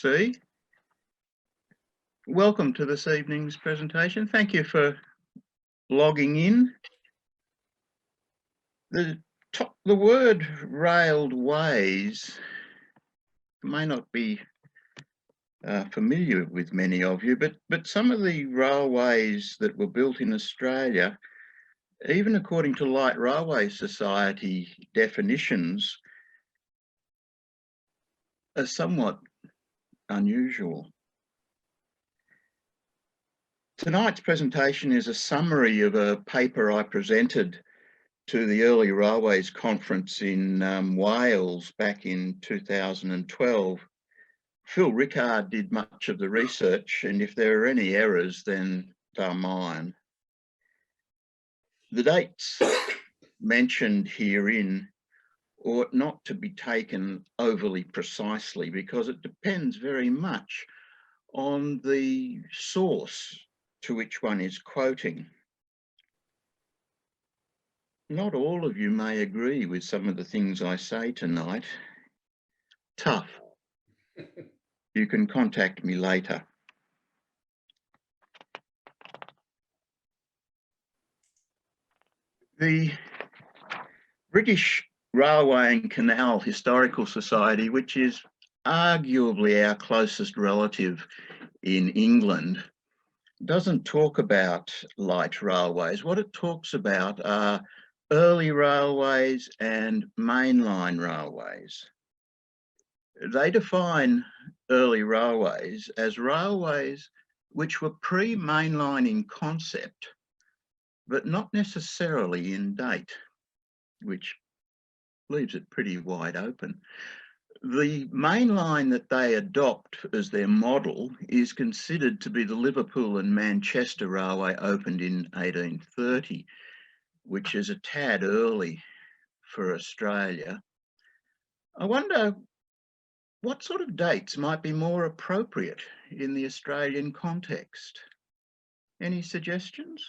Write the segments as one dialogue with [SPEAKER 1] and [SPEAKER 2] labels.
[SPEAKER 1] see. Welcome to this evening's presentation. Thank you for logging in. The word railed ways may not be familiar with many of you, but some of the railways that were built in Australia, even according to Light Railway Society definitions, are somewhat unusual. Tonight's presentation is a summary of a paper I presented to the Early Railways Conference in Wales back in 2012. Phil Rickard did much of the research, and if there are any errors, then they're mine. The dates mentioned herein ought not to be taken overly precisely because it depends very much on the source to which one is quoting. Not all of you may agree with some of the things I say tonight. Tough. You can contact me later. The British Railway and Canal Historical Society, which is arguably our closest relative in England, doesn't talk about light railways. What it talks about are early railways and mainline railways. They define early railways as railways which were pre-mainline in concept, but not necessarily in date, which leaves it pretty wide open. The main line that they adopt as their model is considered to be the Liverpool and Manchester Railway, opened in 1830, which is a tad early for Australia. I wonder what sort of dates might be more appropriate in the Australian context. Any suggestions?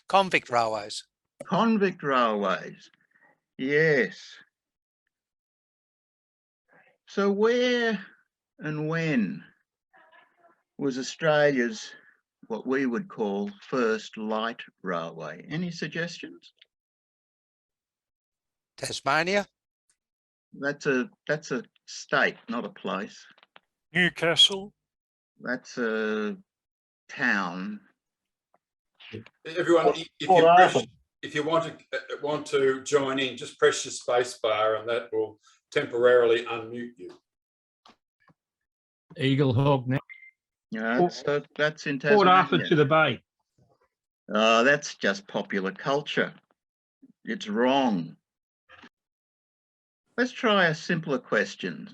[SPEAKER 2] Convict railways.
[SPEAKER 1] Convict railways, yes. So where and when was Australia's what we would call first light railway? Any suggestions?
[SPEAKER 2] Tasmania.
[SPEAKER 1] That's a state, not a place.
[SPEAKER 3] Newcastle.
[SPEAKER 1] That's a town.
[SPEAKER 4] Everyone, if you want to join in, just press your space bar and that will temporarily unmute you.
[SPEAKER 5] Eagle Hog now.
[SPEAKER 1] Yeah, so that's in Tasmania.
[SPEAKER 5] Port Arthur to the Bay.
[SPEAKER 1] Oh, that's just popular culture. It's wrong. Let's try a simpler question.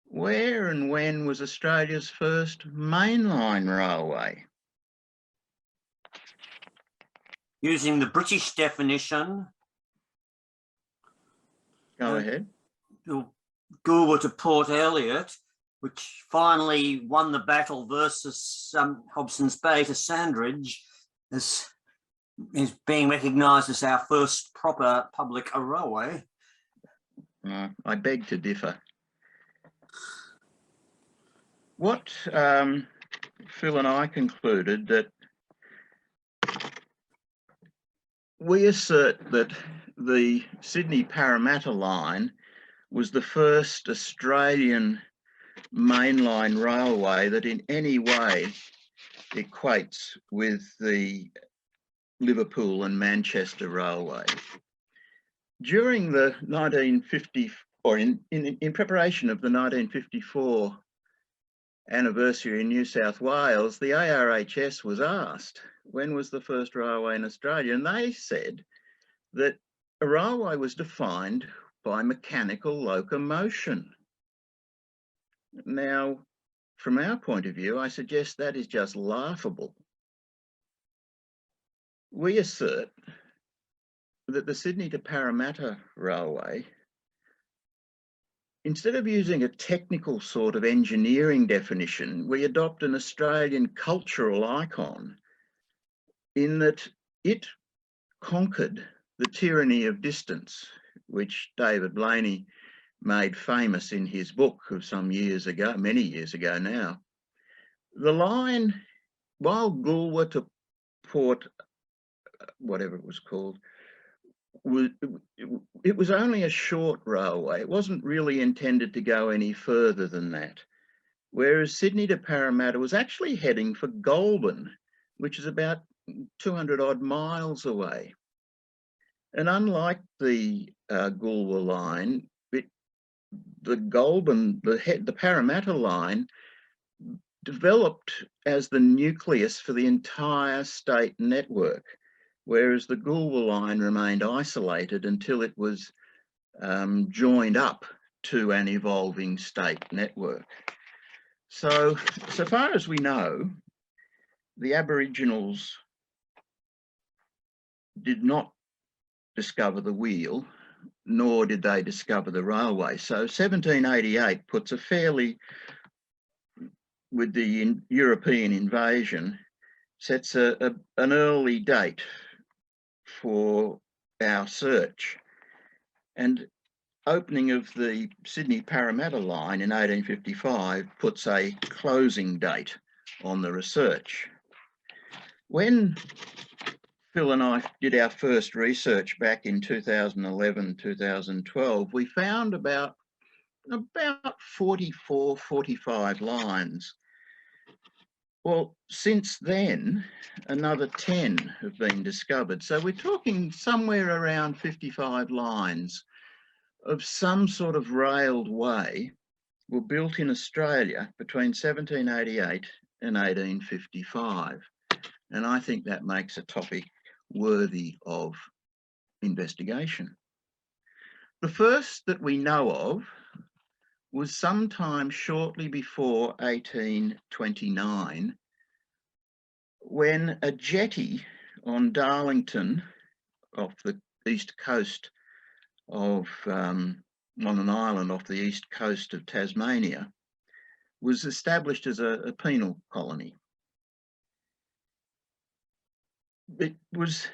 [SPEAKER 1] Where and when was Australia's first mainline railway?
[SPEAKER 6] Using the British definition.
[SPEAKER 1] Go ahead.
[SPEAKER 6] Goolwa to Port Elliot, which finally won the battle versus Hobson's Bay to Sandridge, is being recognised as our first proper public railway.
[SPEAKER 1] I beg to differ. What Phil and I concluded that we assert that the Sydney Parramatta line was the first Australian mainline railway that in any way equates with the Liverpool and Manchester Railway. During the 1950, or in preparation of the 1954 anniversary in New South Wales, the ARHS was asked, when was the first railway in Australia? And they said that a railway was defined by mechanical locomotion. Now, from our point of view, I suggest that is just laughable. We assert that the Sydney to Parramatta Railway, instead of using a technical sort of engineering definition, we adopt an Australian cultural icon in that it conquered the tyranny of distance, which David Blaney made famous in his book of some years ago, many years ago now. The line, while Goolwa to Port, whatever it was called, it was only a short railway. It wasn't really intended to go any further than that. Whereas Sydney to Parramatta was actually heading for Goulburn, which is about 200 odd miles away. And unlike the Goolwa line, the Goulburn, the Parramatta line developed as the nucleus for the entire state network, whereas the Goolwa line remained isolated until it was joined up to an evolving state network. So far as we know, the Aboriginals did not discover the wheel, nor did they discover the railway. So 1788 puts a fairly, with the European invasion, sets an early date for our search. And opening of the Sydney Parramatta line in 1855 puts a closing date on the research. When Phil and I did our first research back in 2011, 2012, we found about 44, 45 lines. Well, since then, another 10 have been discovered. So we're talking somewhere around 55 lines of some sort of railed way were built in Australia between 1788 and 1855. And I think that makes a topic worthy of investigation. The first that we know of was sometime shortly before 1829, when a jetty on Darlington off the east coast of, on an island off the east coast of Tasmania, was established as a penal colony. It was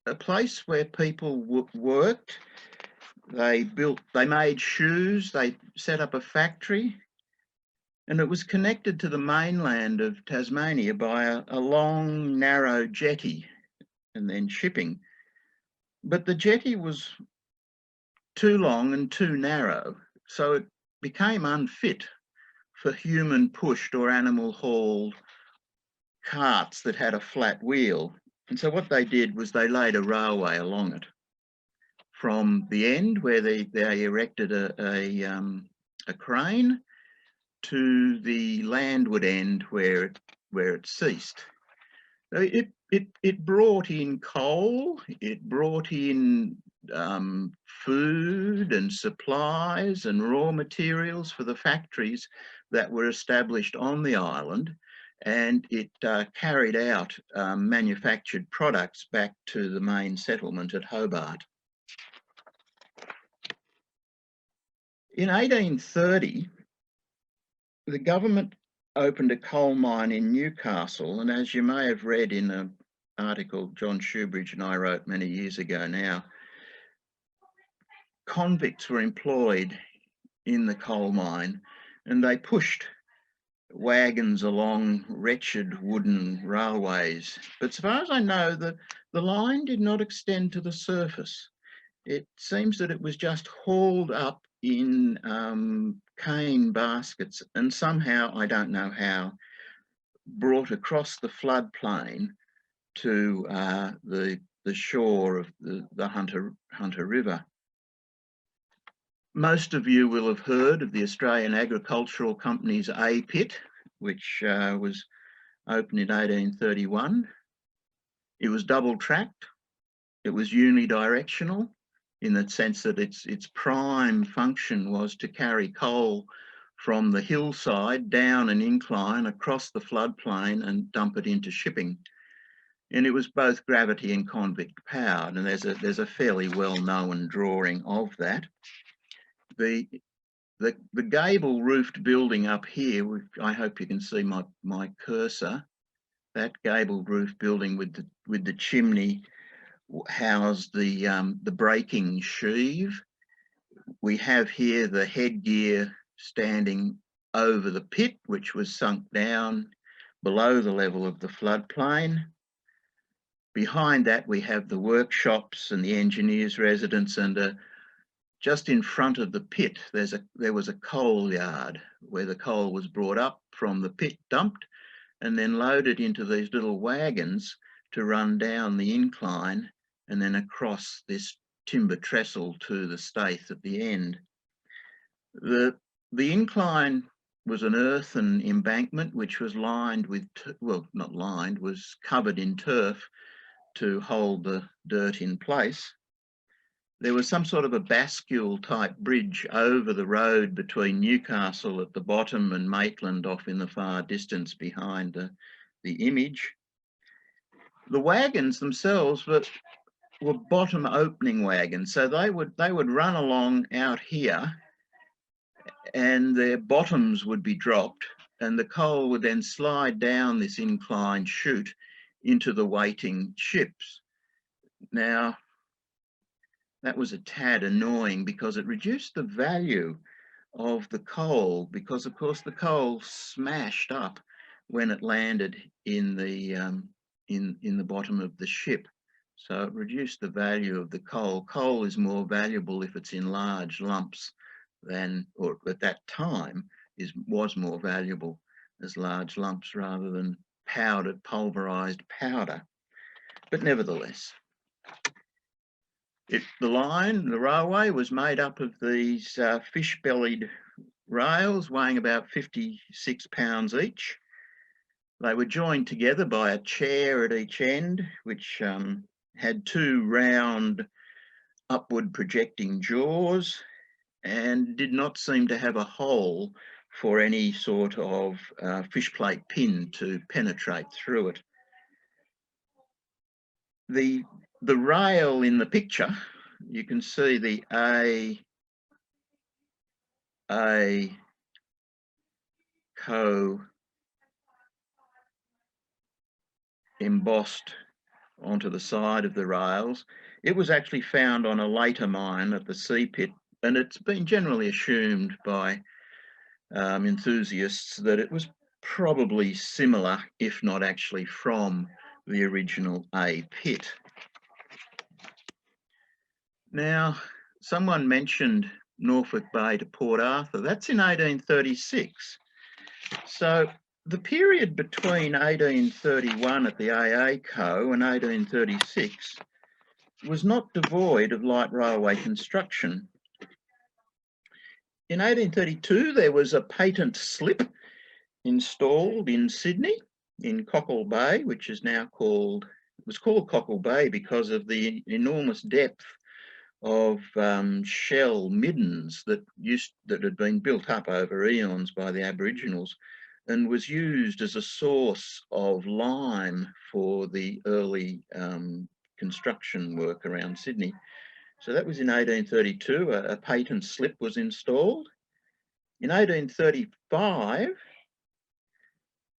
[SPEAKER 1] a place where people worked. They made shoes, they set up a factory, and it was connected to the mainland of Tasmania by a long, narrow jetty and then shipping. But the jetty was too long and too narrow, so it became unfit for human pushed or animal hauled carts that had a flat wheel. And so what they did was they laid a railway along it from the end where they erected a crane to the landward end where it ceased. So it brought in coal, it brought in food and supplies and raw materials for the factories that were established on the island, and it carried out manufactured products back to the main settlement at Hobart. In 1830, the government opened a coal mine in Newcastle, and as you may have read in an article John Shoebridge and I wrote many years ago now, convicts were employed in the coal mine, and they pushed wagons along wretched wooden railways. But so far as I know, the line did not extend to the surface. It seems that it was just hauled up in cane baskets and somehow, I don't know how, brought across the floodplain to the shore of the Hunter River. Most of you will have heard of the Australian Agricultural Company's A Pit, which was opened in 1831. It was double tracked. It was unidirectional in the sense that its prime function was to carry coal from the hillside down an incline across the floodplain and dump it into shipping. And it was both gravity and convict powered, and there's a fairly well-known drawing of that. The gable roofed building up here, I hope you can see my cursor. that gabled roof building with the chimney housed the braking sheave. We have here the headgear standing over the pit, which was sunk down below the level of the floodplain. Behind that, we have the workshops and the engineer's residence, and just in front of the pit, there was a coal yard where the coal was brought up from the pit, dumped, and then loaded into these little wagons to run down the incline and then across this timber trestle to the staith at the end. The incline was an earthen embankment which was lined with, well, not lined, was covered in turf to hold the dirt in place. There was some sort of a bascule type bridge over the road between Newcastle at the bottom and Maitland off in the far distance behind the image. The wagons themselves were bottom opening wagons, so they would run along out here and their bottoms would be dropped and the coal would then slide down this inclined chute into the waiting ships. Now, that was a tad annoying because it reduced the value of the coal, because of course the coal smashed up when it landed in the bottom of the ship. So it reduced the value of the coal. Coal is more valuable if it's in large lumps than, or at that time, was more valuable as large lumps rather than powdered, pulverized powder. But nevertheless, the railway was made up of these fish-bellied rails weighing about 56 pounds each. They were joined together by a chair at each end, which had two round upward projecting jaws and did not seem to have a hole for any sort of fish plate pin to penetrate through it. The rail in the picture, you can see the A Co embossed onto the side of the rails. It was actually found on a later mine at the sea pit, and it's been generally assumed by enthusiasts that it was probably similar, if not actually from the original A pit. Now, someone mentioned Norfolk Bay to Port Arthur. That's in 1836. So the period between 1831 at the AA Co and 1836 was not devoid of light railway construction. In 1832, there was a patent slip installed in Sydney, in Cockle Bay, which is now called, it was called Cockle Bay because of the enormous depth of shell middens that had been built up over eons by the Aboriginals and was used as a source of lime for the early construction work around Sydney. So that was in 1832, a patent slip was installed. In 1835,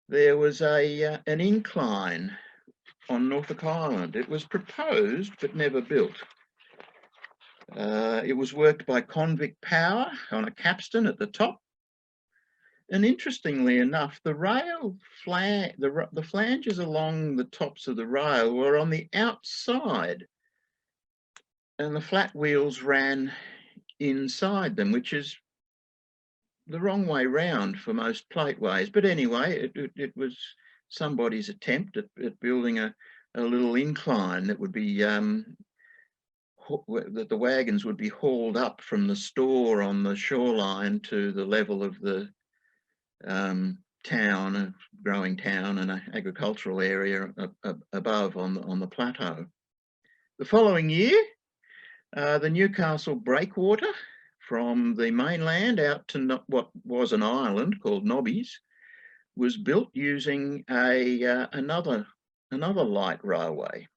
[SPEAKER 1] there was an incline on Norfolk Island. It was proposed but never built. It was worked by convict power on a capstan at the top. And interestingly enough, the flanges along the tops of the rail were on the outside and the flat wheels ran inside them, which is the wrong way round for most plateways. But anyway, it was somebody's attempt at building a little incline that would be that the wagons would be hauled up from the store on the shoreline to the level of the town, a growing town and an agricultural area above on the plateau. The following year, the Newcastle breakwater from the mainland out to what was an island called Nobby's was built using another light railway.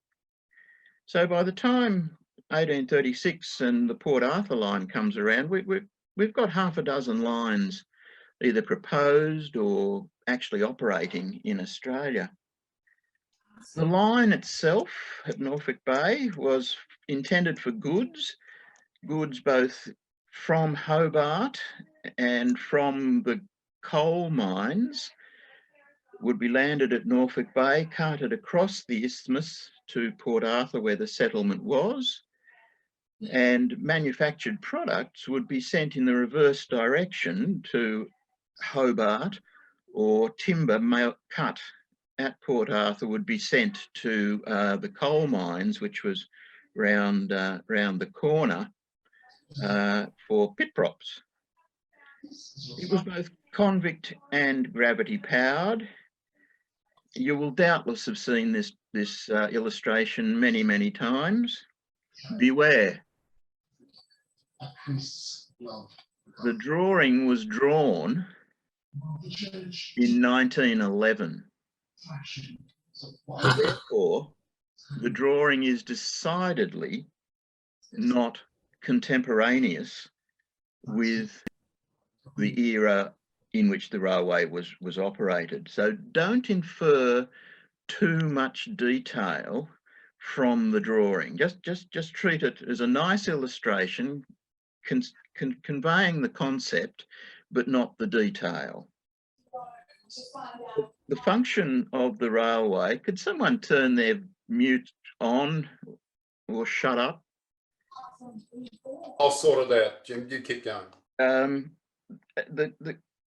[SPEAKER 1] So by the time 1836 and the Port Arthur line comes around, we've got half a dozen lines either proposed or actually operating in Australia. The line itself at Norfolk Bay was intended for goods both from Hobart and from the coal mines would be landed at Norfolk Bay, carted across the isthmus to Port Arthur where the settlement was, and manufactured products would be sent in the reverse direction to Hobart, or timber cut at Port Arthur would be sent to the coal mines, which was round the corner, for pit props. It was both convict and gravity powered. You will doubtless have seen this illustration many times. Beware. The drawing was drawn in 1911. Therefore, the drawing is decidedly not contemporaneous with the era in which the railway was operated. So don't infer too much detail from the drawing. Just treat it as a nice illustration, conveying the concept, but not the detail. The function of the railway, could someone turn their mute on or shut up?
[SPEAKER 4] I'll sort it out, Jim. You keep going.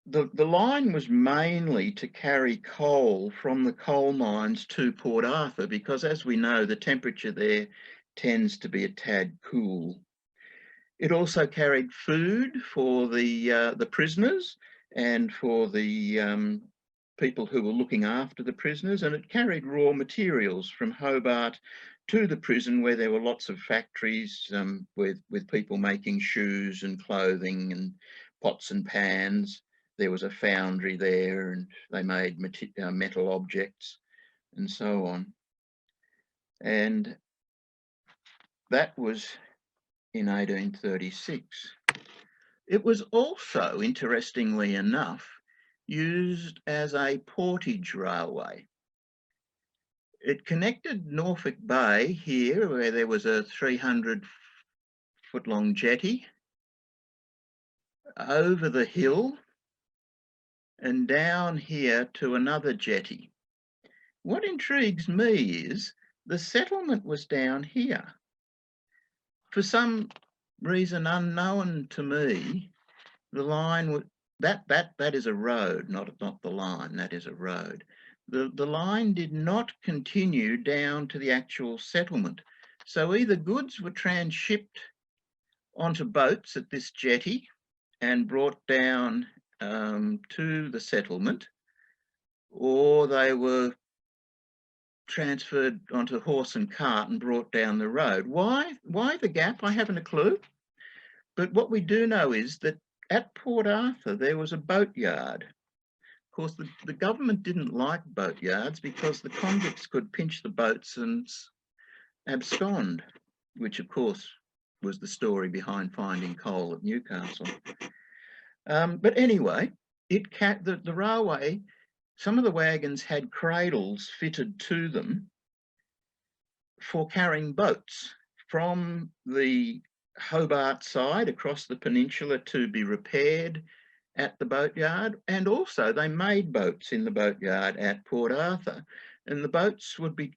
[SPEAKER 1] The line was mainly to carry coal from the coal mines to Port Arthur, because as we know, the temperature there tends to be a tad cool. It also carried food for the prisoners and for the people who were looking after the prisoners, and it carried raw materials from Hobart to the prison, where there were lots of factories with people making shoes and clothing and pots and pans. There was a foundry there, and they made metal objects and so on. And that was in 1836. It was also, interestingly enough, used as a portage railway. It connected Norfolk Bay here, where there was a 300-foot-long jetty, over the hill and down here to another jetty. What intrigues me is the settlement was down here. For some reason unknown to me, the line that is a road, not the line. That is a road. The line did not continue down to the actual settlement. So either goods were transshipped onto boats at this jetty and brought down to the settlement, or they were transferred onto horse and cart and brought down the road. Why the gap? I haven't a clue. But what we do know is that at Port Arthur, there was a boatyard. Of course, the government didn't like boatyards because the convicts could pinch the boats and abscond, which of course was the story behind finding coal at Newcastle. But anyway, the railway, some of the wagons had cradles fitted to them for carrying boats from the Hobart side across the peninsula to be repaired at the boatyard, and also they made boats in the boatyard at Port Arthur, and the boats would be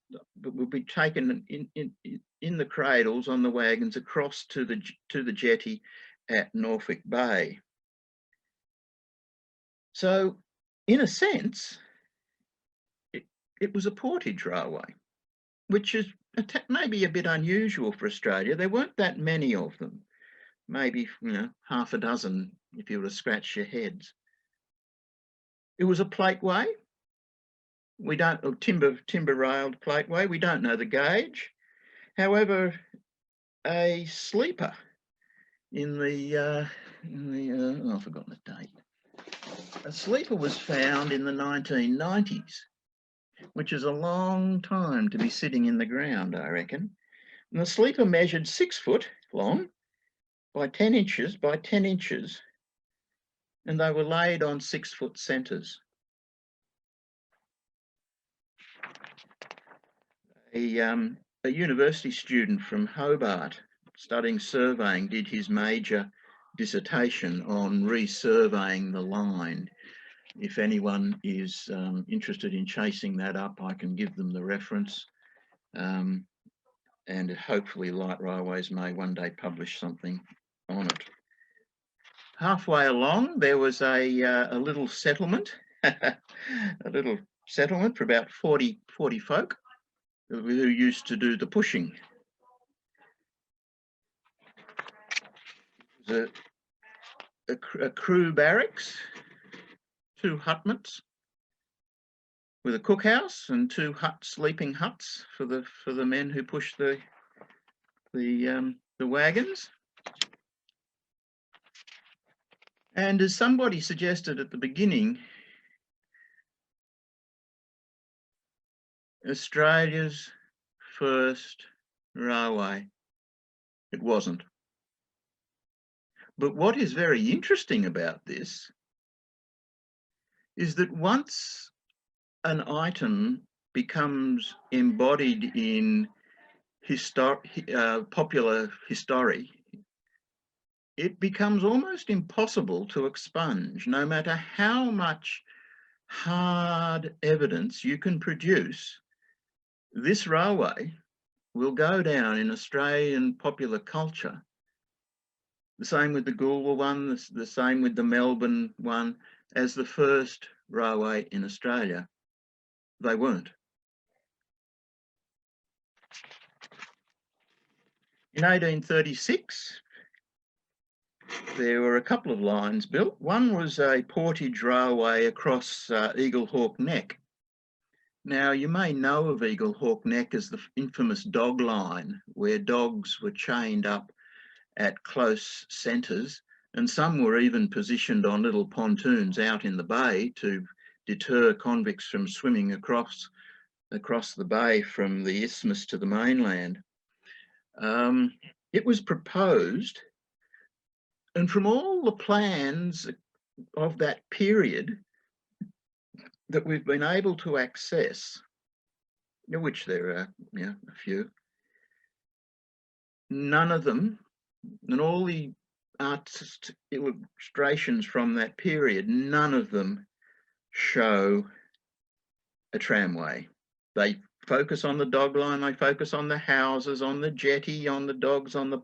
[SPEAKER 1] taken in the cradles on the wagons across to the jetty at Norfolk Bay. So, in a sense, it was a portage railway, which is maybe a bit unusual for Australia. There weren't that many of them, maybe half a dozen if you were to scratch your heads. It was a plateway. We don't timber railed plateway. We don't know the gauge. However, a sleeper in the I've forgotten the date. A sleeper was found in the 1990s, which is a long time to be sitting in the ground, I reckon. And the sleeper measured 6 foot long by 10 inches by 10 inches, and they were laid on 6 foot centres. A university student from Hobart studying surveying did his major dissertation on resurveying the line. If anyone is interested in chasing that up, I can give them the reference. And hopefully Light Railways may one day publish something on it. Halfway along, there was a little settlement, a little settlement for about 40 folk who used to do the pushing. A crew barracks, 2 hutments with a cookhouse and 2 sleeping huts for the men who push the wagons. And as somebody suggested at the beginning, Australia's first railway, it wasn't. But what is very interesting about this is that once an item becomes embodied in popular history, it becomes almost impossible to expunge, no matter how much hard evidence you can produce. This railway will go down in Australian popular culture. The same with the Goolwa one, the same with the Melbourne one, as the first railway in Australia. They weren't. In 1836, there were a couple of lines built. One was a portage railway across Eagle Hawk Neck. Now, you may know of Eagle Hawk Neck as the infamous dog line, where dogs were chained up at close centres, and some were even positioned on little pontoons out in the bay to deter convicts from swimming across the bay from the isthmus to the mainland. It was proposed, and from all the plans of that period that we've been able to access, which there are a few, none of them, and all the artist illustrations from that period, none of them show a tramway. They focus on the dog line, they focus on the houses, on the jetty, on the dogs, on the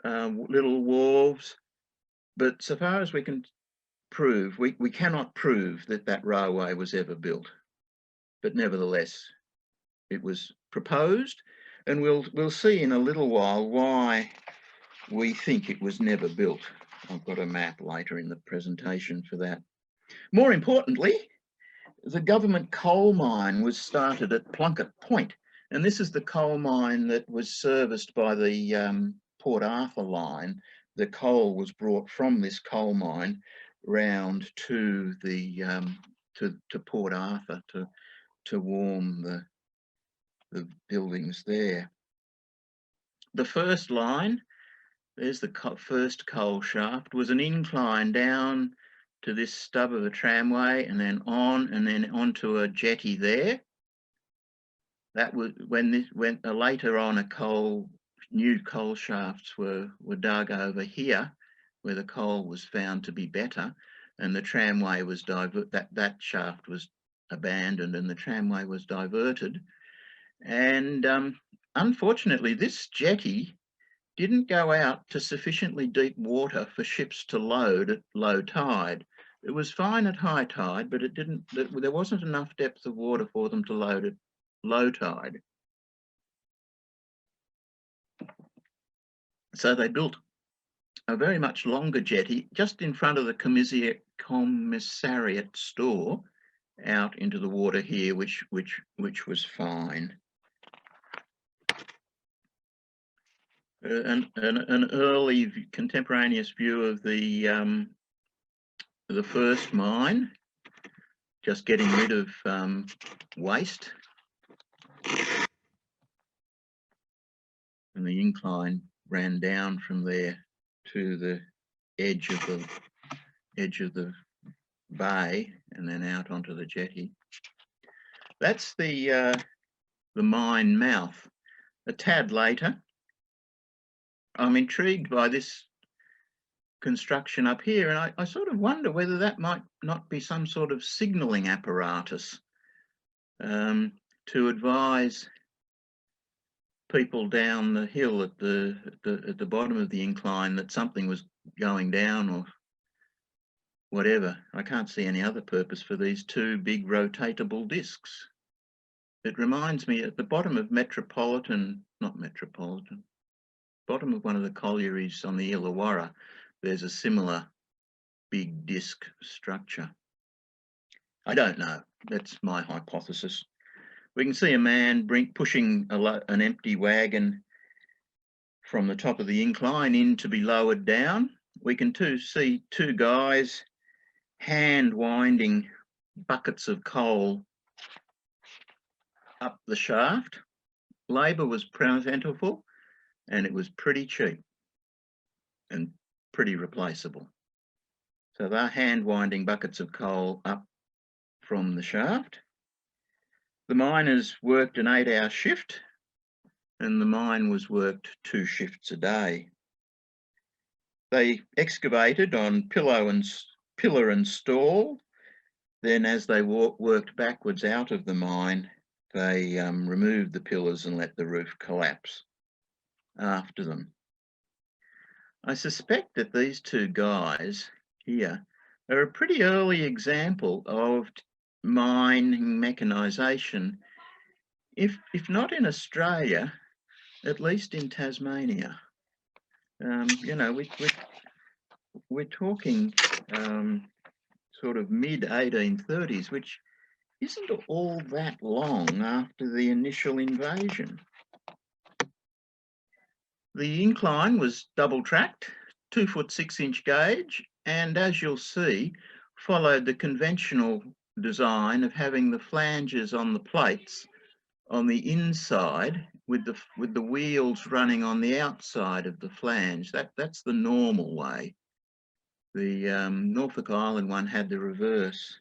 [SPEAKER 1] little wharves. But so far as we can prove, we cannot prove that that railway was ever built. But nevertheless, it was proposed, and we'll see in a little while why we think it was never built. I've got a map later in the presentation for that. More importantly, the government coal mine was started at Plunkett Point, and this is the coal mine that was serviced by the Port Arthur line. The coal was brought from this coal mine round to the to Port Arthur to warm the buildings there. The first line, there's the first coal shaft, was an incline down to this stub of a tramway and then onto a jetty there. That was when later on new coal shafts were dug over here, where the coal was found to be better, and the tramway was that shaft was abandoned and the tramway was diverted. And unfortunately, this jetty didn't go out to sufficiently deep water for ships to load at low tide. It was fine at high tide, but there wasn't enough depth of water for them to load at low tide. So they built a very much longer jetty just in front of the commissariat store out into the water here, which was fine. An early contemporaneous view of the first mine, just getting rid of waste, and the incline ran down from there to the edge of the bay and then out onto the jetty. That's the the mine mouth. A tad later, I'm intrigued by this construction up here, and I sort of wonder whether that might not be some sort of signalling apparatus to advise people down the hill at the bottom of the incline that something was going down or whatever. I can't see any other purpose for these two big rotatable discs. It reminds me at the bottom of bottom of one of the collieries on the Illawarra, there's a similar big disc structure. I don't know, that's my hypothesis. We can see a man pushing an empty wagon from the top of the incline in to be lowered down. We can see two guys hand winding buckets of coal up the shaft. Labour was plentiful and it was pretty cheap and pretty replaceable. So they're hand winding buckets of coal up from the shaft. The miners worked an 8-hour shift and the mine was worked 2 shifts a day. They excavated on pillar and stall. Then as they worked backwards out of the mine, they removed the pillars and let the roof collapse after them. I suspect that these two guys here are a pretty early example of mining mechanisation, if not in Australia, at least in Tasmania. You know, we're talking sort of mid-1830s, which isn't all that long after the initial invasion. The incline was double-tracked, 2-foot 6-inch gauge, and as you'll see, followed the conventional design of having the flanges on the plates on the inside with the wheels running on the outside of the flange. That's the normal way. The Norfolk Island one had the reverse.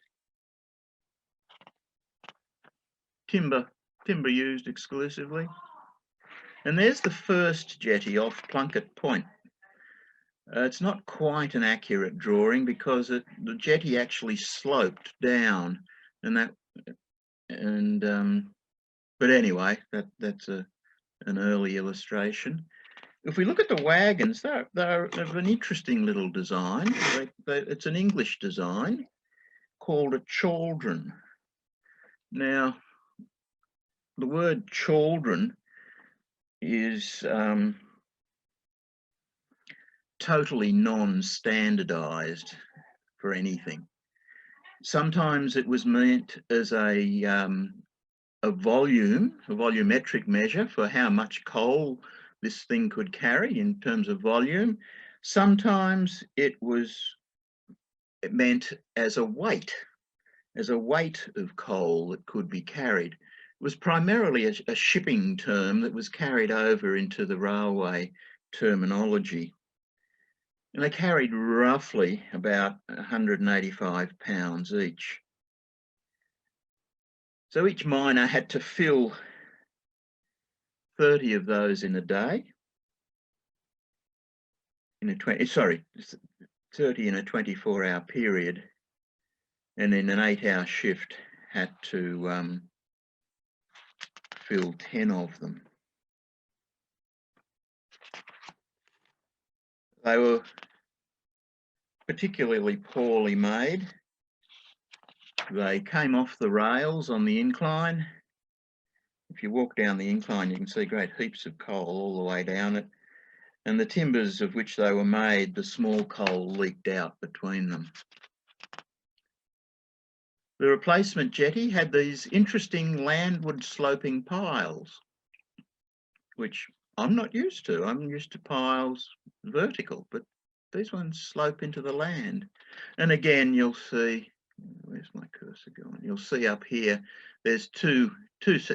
[SPEAKER 1] Timber used exclusively. And there's the first jetty off Plunkett Point. It's not quite an accurate drawing because the jetty actually sloped down, but anyway, that's an early illustration. If we look at the wagons, they're of an interesting little design. It's an English design called a chaldron. Now, the word chaldron is totally non-standardized for anything. Sometimes it was meant as a volumetric measure for how much coal this thing could carry in terms of volume. Sometimes it meant as a weight of coal that could be carried. It was primarily a shipping term that was carried over into the railway terminology. And they carried roughly about 185 pounds each. So each miner had to fill 30 of those in a day. 30 in a 24-hour period, and in an 8-hour shift had to fill 10 of them. They were particularly poorly made. They came off the rails on the incline. If you walk down the incline, you can see great heaps of coal all the way down it. And the timbers of which they were made, the small coal leaked out between them. The replacement jetty had these interesting landward sloping piles, which I'm not used to. I'm used to piles vertical, but these ones slope into the land. And again, you'll see, where's my cursor going? You'll see up here, there's two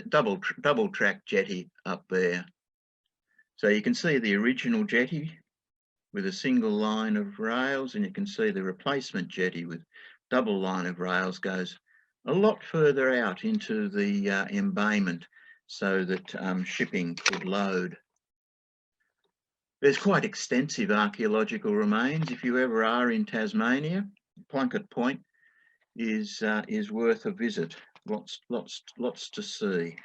[SPEAKER 1] double track jetty up there. So you can see the original jetty with a single line of rails, and you can see the replacement jetty with double line of rails goes a lot further out into the embayment. so that shipping could load. There's quite extensive archaeological remains. If you ever are in Tasmania, Plunkett Point is worth a visit. Lots to see.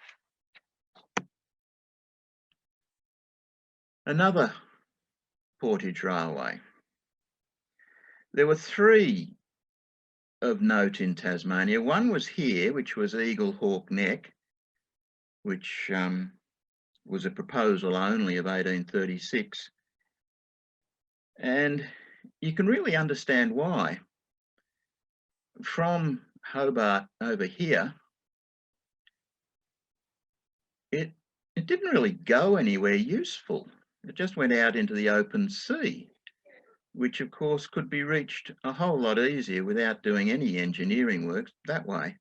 [SPEAKER 1] Another portage railway. There were three of note in Tasmania. One was here, which was Eagle Hawk Neck, which was a proposal only of 1836. And you can really understand why. From Hobart over here, it didn't really go anywhere useful. It just went out into the open sea, which of course could be reached a whole lot easier without doing any engineering work that way.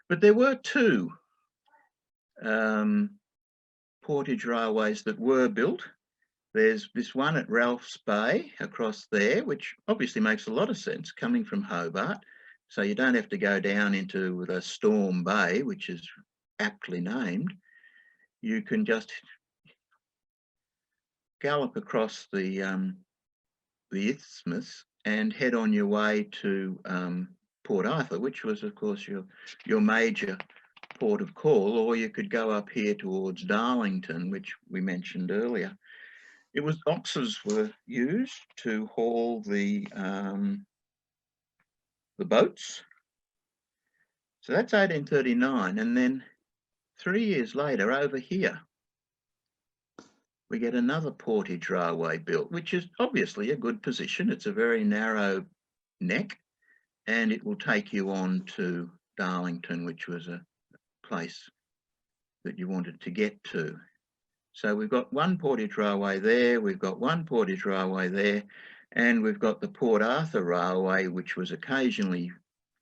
[SPEAKER 1] But there were two portage railways that were built. There's this one at Ralph's Bay across there, which obviously makes a lot of sense coming from Hobart. So you don't have to go down into the Storm Bay, which is aptly named. You can just gallop across the isthmus and head on your way to Port Arthur, which was of course your major port of call, or you could go up here towards Darlington, which we mentioned earlier. It was oxes were used to haul the boats. So that's 1839, and then 3 years later, over here, we get another portage railway built, which is obviously a good position. It's a very narrow neck, and it will take you on to Darlington, which was a place that you wanted to get to. So we've got one portage railway there, we've got one portage railway there, and we've got the Port Arthur Railway, which was occasionally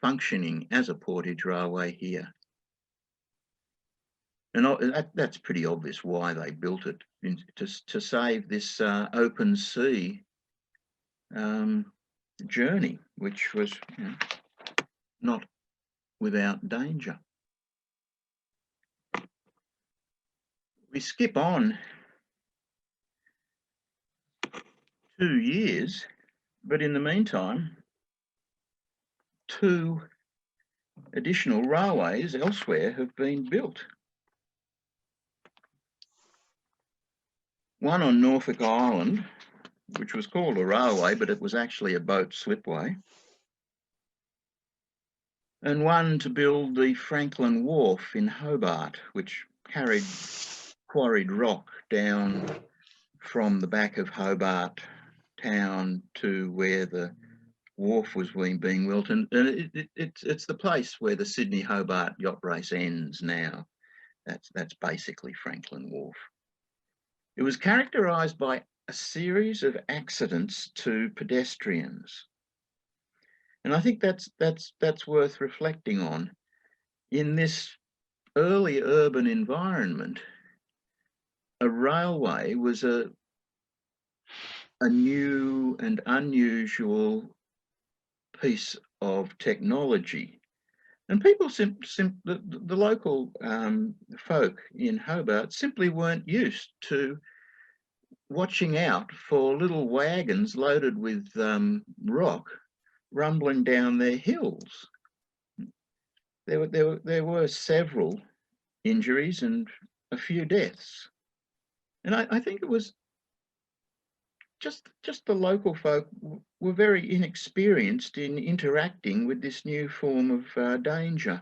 [SPEAKER 1] functioning as a portage railway here. And that's pretty obvious why they built it, to save this open sea journey, which was not without danger. We skip on 2 years, but in the meantime, 2 additional railways elsewhere have been built. One on Norfolk Island, which was called a railway, but it was actually a boat slipway. And one to build the Franklin Wharf in Hobart, which carried quarried rock down from the back of Hobart town to where the wharf was being built. And it's the place where the Sydney Hobart yacht race ends now. That's basically Franklin Wharf. It was characterised by a series of accidents to pedestrians. And I think that's worth reflecting on. In this early urban environment, a railway was a new and unusual piece of technology. And people, the local folk in Hobart simply weren't used to watching out for little wagons loaded with rock rumbling down their hills. There were several injuries and a few deaths. And I think it was just the local folk were very inexperienced in interacting with this new form of danger.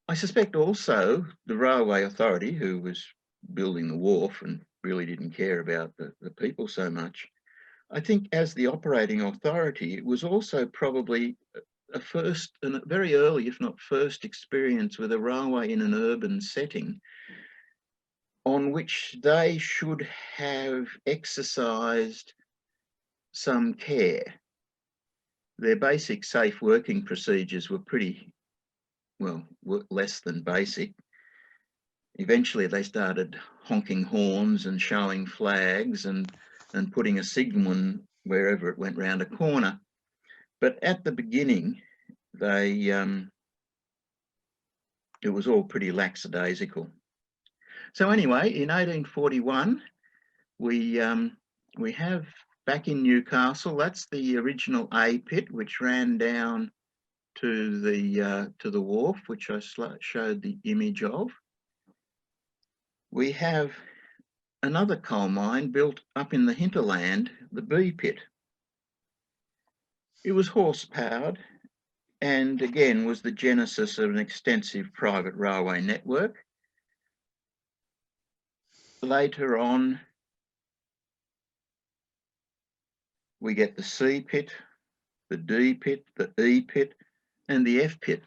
[SPEAKER 1] I suspect also the railway authority, who was building the wharf and really didn't care about the people so much, I think as the operating authority, it was also probably a first and a very early, if not first, experience with a railway in an urban setting, on which they should have exercised some care. Their basic safe working procedures were pretty, well, less than basic. Eventually they started honking horns and showing flags and putting a signal wherever it went round a corner. But at the beginning, they it was all pretty lackadaisical. So anyway, in 1841, we have back in Newcastle, that's the original A pit, which ran down to the wharf, which I showed the image of. We have another coal mine built up in the hinterland, the B pit. It was horse powered and again was the genesis of an extensive private railway network. Later on, we get the C pit, the D pit, the E pit, and the F pit,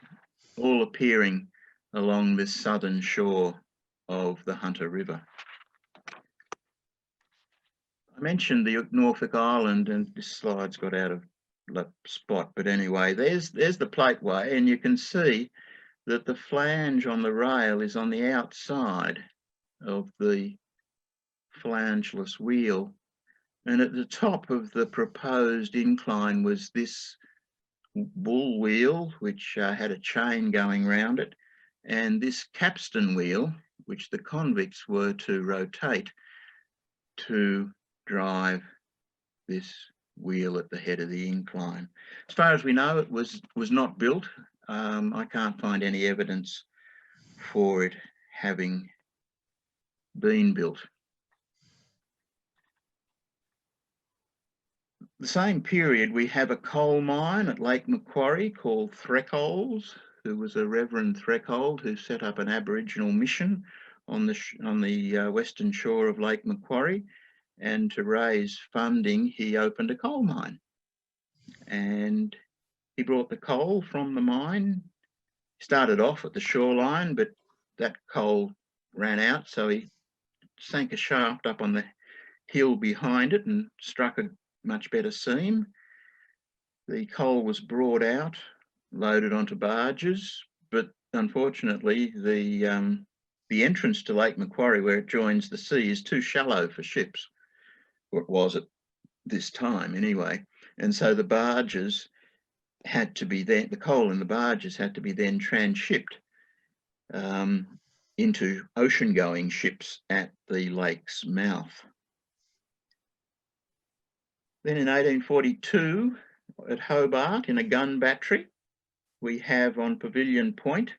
[SPEAKER 1] all appearing along this southern shore of the Hunter River. I mentioned the Norfolk Island, and this slide's got out of spot, but anyway, there's the plateway, and you can see that the flange on the rail is on the outside of the flangeless wheel. And at the top of the proposed incline was this bull wheel, which had a chain going round it, and this capstan wheel, which the convicts were to rotate to drive this wheel at the head of the incline. As far as we know, it was not built. I can't find any evidence for it having been built. The same period, we have a coal mine at Lake Macquarie called Threckholds, who was a Reverend Threckhold who set up an Aboriginal mission on the western shore of Lake Macquarie, and to raise funding, he opened a coal mine. And he brought the coal from the mine, started off at the shoreline, but that coal ran out, so he sank a shaft up on the hill behind it and struck a much better seam. The coal was brought out, loaded onto barges, but unfortunately the entrance to Lake Macquarie, where it joins the sea, is too shallow for ships, or it was at this time anyway. And so the barges had to be then, the coal in the barges had to be then transshipped into ocean-going ships at the lake's mouth. Then in 1842, at Hobart, in a gun battery, we have on Pavilion Point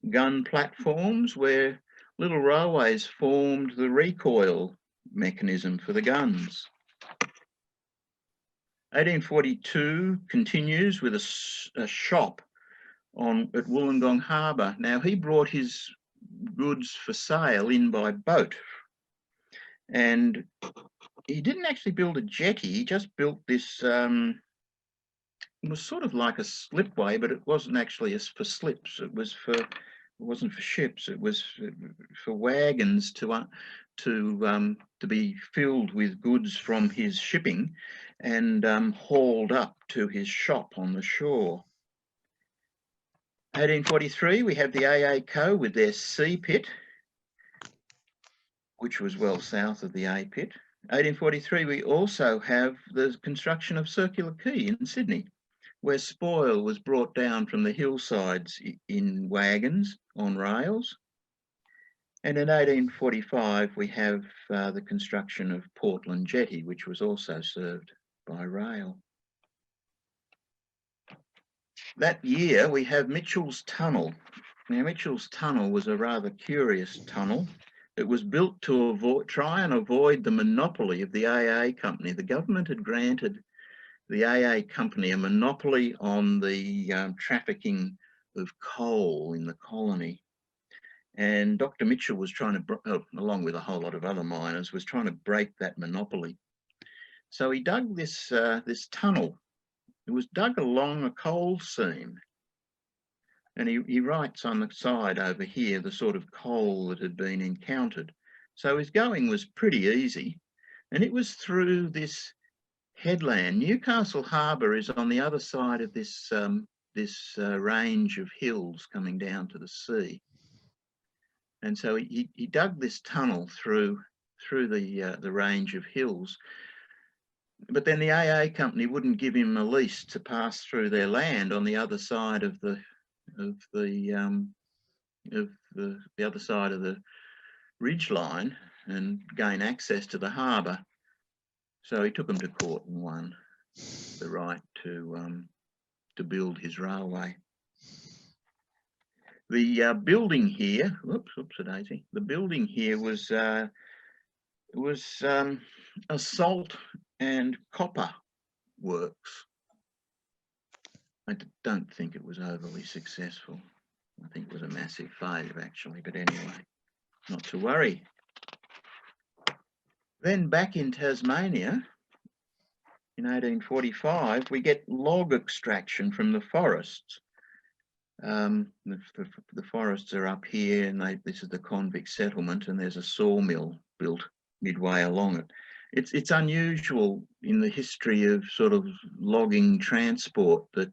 [SPEAKER 1] gun platforms where little railways formed the recoil mechanism for the guns. 1842 continues with a shop at Wollongong Harbour. Now, he brought his goods for sale in by boat, and he didn't actually build a jetty. He just built this, it was sort of like a slipway, but it wasn't actually for slips. It wasn't for ships. It was for wagons to be filled with goods from his shipping and hauled up to his shop on the shore. 1843, we have the AA Co with their C pit, which was well south of the A pit. 1843, we also have the construction of Circular Quay in Sydney, where spoil was brought down from the hillsides in wagons on rails. And in 1845, we have the construction of Portland Jetty, which was also served by rail. That year, we have Mitchell's Tunnel. Now, Mitchell's Tunnel was a rather curious tunnel. It was built to try and avoid the monopoly of the AA company. The government had granted the AA company a monopoly on the trafficking of coal in the colony. And Dr. Mitchell was trying to, along with a whole lot of other miners, was trying to break that monopoly. So he dug this tunnel. It was dug along a coal seam. And he writes on the side over here the sort of coal that had been encountered. So his going was pretty easy. And it was through this headland. Newcastle Harbour is on the other side of this range of hills coming down to the sea. And so he dug this tunnel through the range of hills. But then the AA company wouldn't give him a lease to pass through their land on the other side of the of the other side of the ridge line and gain access to the harbour. So he took them to court and won the right to build his railway. The building here, whoops-a-daisy. The building here was a salt and copper works. I don't think it was overly successful. I think it was a massive failure actually, but anyway, not to worry. Then back in Tasmania, in 1845, we get log extraction from the forests. The forests are up here, and this is the convict settlement, and there's a sawmill built midway along it. It's unusual in the history of sort of logging transport that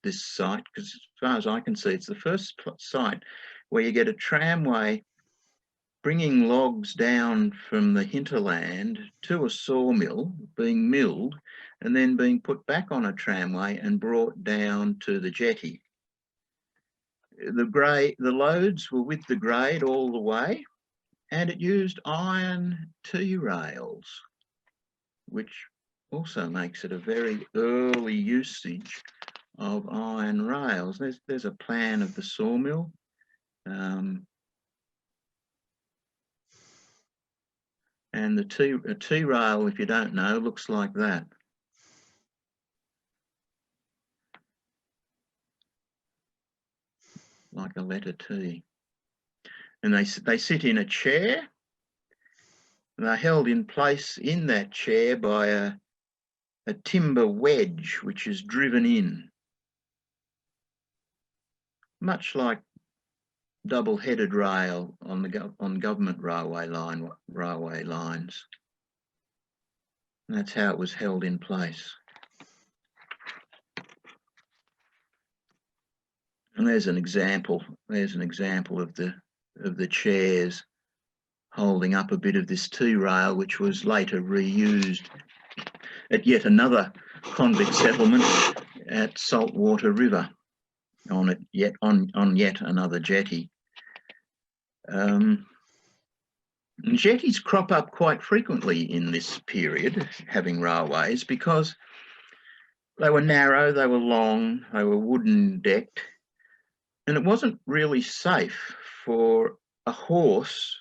[SPEAKER 1] this site, because as far as I can see, it's the first site where you get a tramway bringing logs down from the hinterland to a sawmill, being milled, and then being put back on a tramway and brought down to the jetty. The loads were with the grade all the way, and it used iron T-rails, which also makes it a very early usage of iron rails. There's a plan of the sawmill. And a T-rail, if you don't know, looks like that. Like a letter T. And they sit in a chair, and they're held in place in that chair by a timber wedge, which is driven in. Much like double-headed rail on government railway lines. And that's how it was held in place. And there's an example. There's an example of the chairs holding up a bit of this T-rail, which was later reused at yet another convict settlement at Saltwater River on yet another jetty. And jetties crop up quite frequently in this period, having railways, because they were narrow, they were long, they were wooden decked, and it wasn't really safe for a horse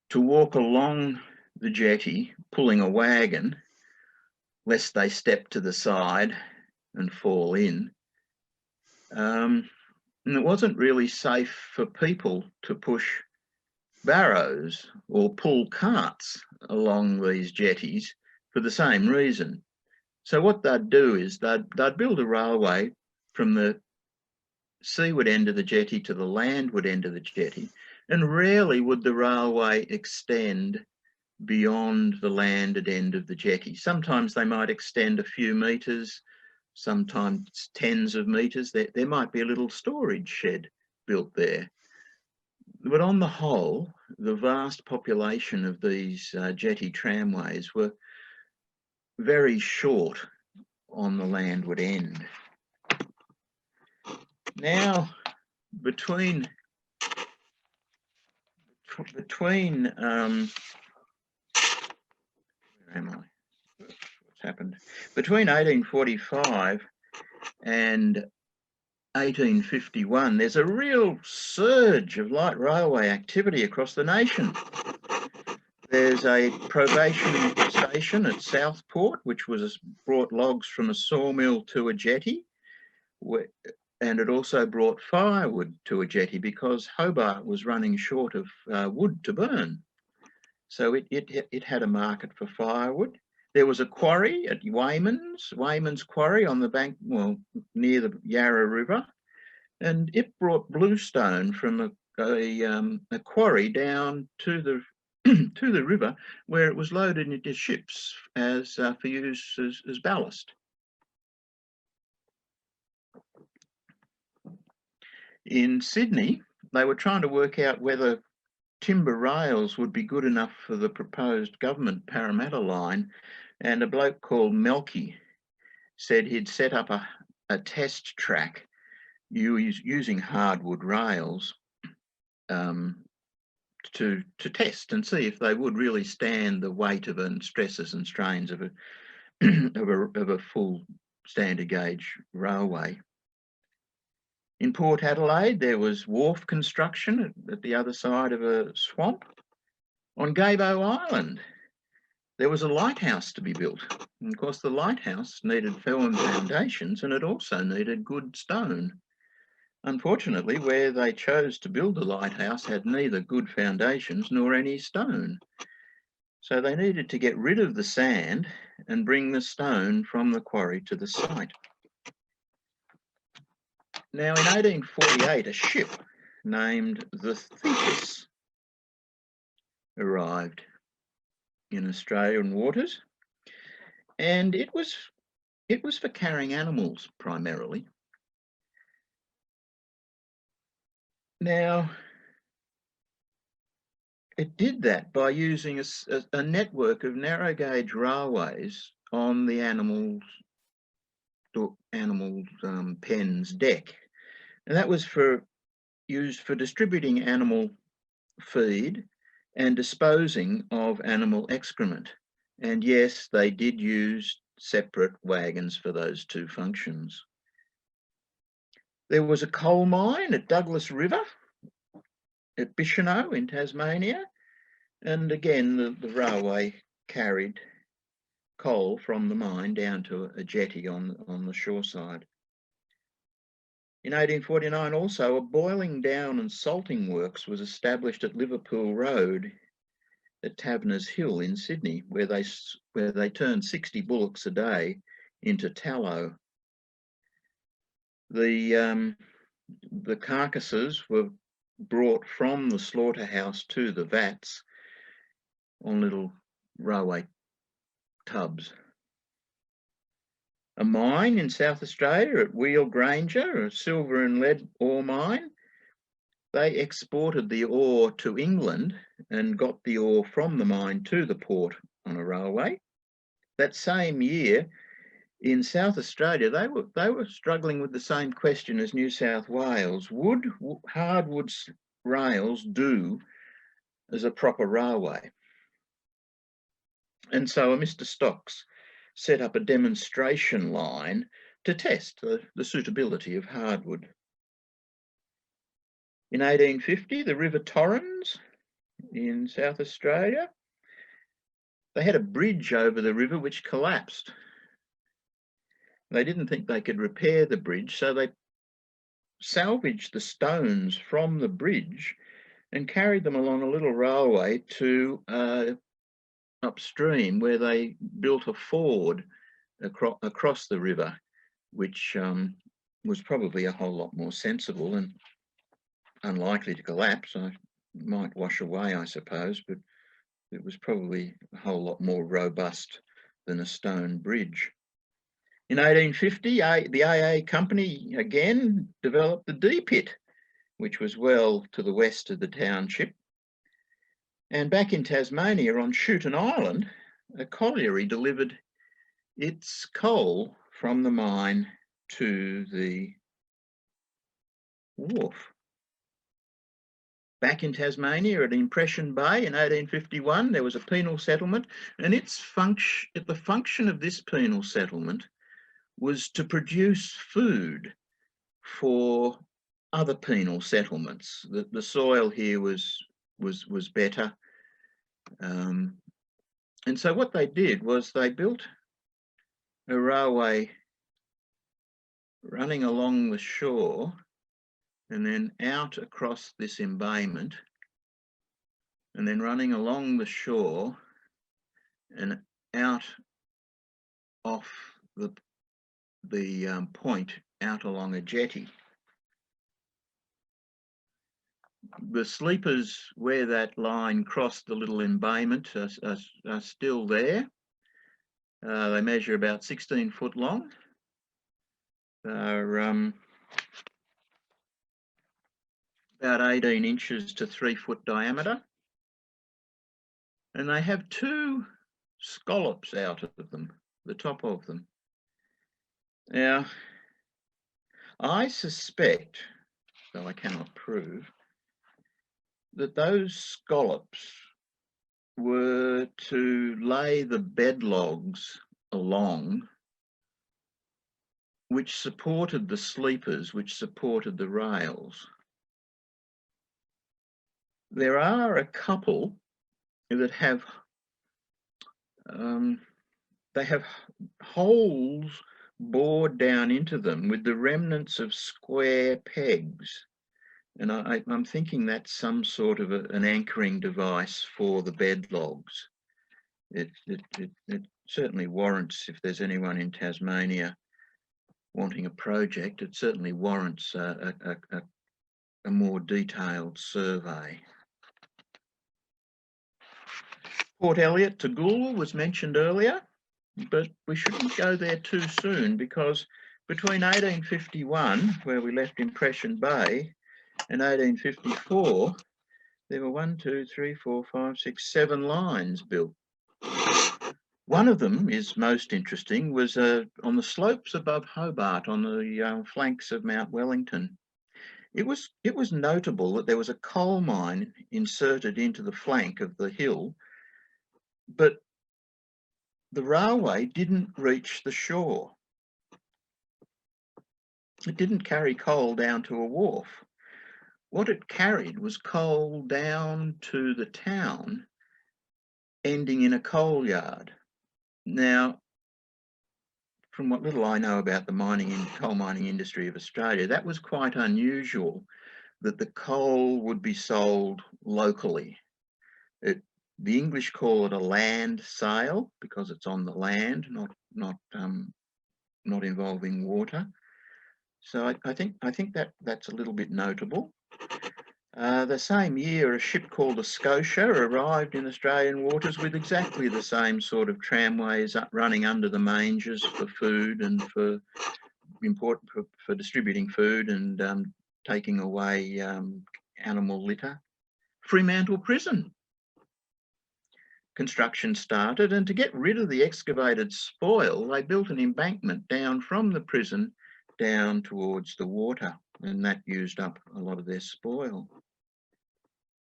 [SPEAKER 1] to walk along the jetty pulling a wagon, lest they step to the side and fall in. And it wasn't really safe for people to push barrows or pull carts along these jetties for the same reason. So what they'd do is they'd build a railway from the seaward end of the jetty to the landward end of the jetty, and rarely would the railway extend beyond the landed end of the jetty. Sometimes they might extend a few metres, sometimes tens of metres. There might be a little storage shed built there. But on the whole, the vast population of these jetty tramways were very short on the landward end. Now, between where am I? What's happened? Between 1845 and 1851, there's a real surge of light railway activity across the nation. There's a probation station at Southport, which brought logs from a sawmill to a jetty, and it also brought firewood to a jetty because Hobart was running short of wood to burn. So it had a market for firewood. There was a quarry at Wayman's Quarry on the bank, well, near the Yarra River, and it brought bluestone from a quarry down to the to the river, where it was loaded into ships as for use as ballast. In Sydney, they were trying to work out whether timber rails would be good enough for the proposed government Parramatta line, and a bloke called Melky said he'd set up a test track using hardwood rails to test and see if they would really stand the weight of and stresses and strains of a full standard gauge railway. In Port Adelaide, there was wharf construction at the other side of a swamp. On Gabo Island, there was a lighthouse to be built. And of course, the lighthouse needed firm foundations and it also needed good stone. Unfortunately, where they chose to build the lighthouse had neither good foundations nor any stone. So they needed to get rid of the sand and bring the stone from the quarry to the site. Now, in 1848, a ship named the Thetis arrived in Australian waters, and it was for carrying animals primarily. Now, it did that by using a network of narrow gauge railways on the animals' pens deck, and that was used for distributing animal feed and disposing of animal excrement. And yes, they did use separate wagons for those two functions. There was a coal mine at Douglas River at Bicheno in Tasmania, and again the railway carried coal from the mine down to a jetty on the shore side. In 1849 also, a boiling down and salting works was established at Liverpool Road at Taverners Hill in Sydney, where they turned 60 bullocks a day into tallow. The carcasses were brought from the slaughterhouse to the vats on little railway tubs. A mine in South Australia at Wheel Granger, a silver and lead ore mine, they exported the ore to England and got the ore from the mine to the port on a railway. That same year in South Australia, they were struggling with the same question as New South Wales. Would hardwood rails do as a proper railway? And so a Mr. Stocks set up a demonstration line to test the suitability of hardwood. In 1850, the River Torrens in South Australia, they had a bridge over the river which collapsed. They didn't think they could repair the bridge, so they salvaged the stones from the bridge and carried them along a little railway to upstream, where they built a ford across the river, which was probably a whole lot more sensible and unlikely to collapse. I might wash away, I suppose, but it was probably a whole lot more robust than a stone bridge. In 1850, the AA company again developed the D pit, which was well to the west of the township. And back in Tasmania on Shooten Island, a colliery delivered its coal from the mine to the wharf. Back in Tasmania at Impression Bay in 1851, there was a penal settlement, and the function of this penal settlement was to produce food for other penal settlements. The soil here was better. And so what they did was they built a railway running along the shore and then out across this embayment, and then running along the shore and out off the point out along a jetty. The sleepers where that line crossed the little embayment are still there. They measure about 16 foot long. They're about 18 inches to 3 foot diameter. And they have two scallops out of them, the top of them. Now, I suspect, though I cannot prove, that those scallops were to lay the bed logs along which supported the sleepers, which supported the rails. There are a couple that have they have holes bored down into them with the remnants of square pegs. And I'm thinking that's some sort of an anchoring device for the bed logs. It certainly warrants, if there's anyone in Tasmania wanting a project, it certainly warrants a more detailed survey. Port Elliot to Goolwa was mentioned earlier, but we shouldn't go there too soon, because between 1851, where we left Impression Bay, and 1854, there were 1, 2, 3, 4, 5, 6, 7 lines built. One of them is most interesting, was on the slopes above Hobart, on the flanks of Mount Wellington. It was notable that there was a coal mine inserted into the flank of the hill, but the railway didn't reach the shore. It didn't carry coal down to a wharf. What it carried was coal down to the town, ending in a coal yard. Now, from what little I know about the coal mining industry of Australia, that was quite unusual, that the coal would be sold locally. The English call it a land sale because it's on the land, not involving water. So I think that's a little bit notable. The same year, a ship called the Scotia arrived in Australian waters with exactly the same sort of tramways running under the manges for food and for distributing food and taking away animal litter. Fremantle Prison. Construction started, and to get rid of the excavated spoil, they built an embankment down from the prison down towards the water, and that used up a lot of their spoil.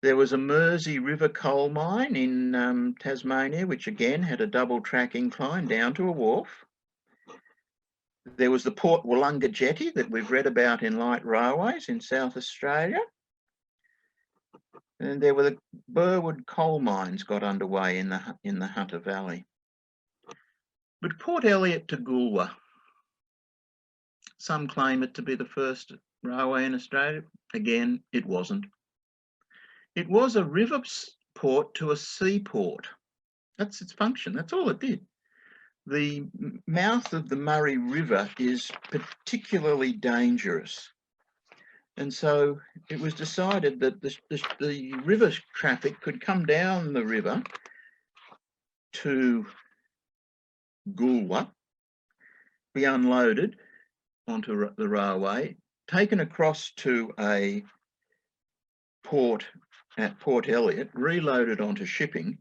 [SPEAKER 1] There was a Mersey River coal mine in Tasmania, which again had a double track incline down to a wharf. There was the Port Wollonga jetty that we've read about in Light Railways in South Australia. And there were the Burwood coal mines got underway in the Hunter Valley. But Port Elliot to Goolwa, some claim it to be the first railway in Australia. Again, it wasn't. It was a river port to a seaport. That's its function. That's all it did. The mouth of the Murray River is particularly dangerous. And so it was decided that the river traffic could come down the river to Goolwa, be unloaded onto the railway, taken across to a port at Port Elliot, reloaded onto shipping,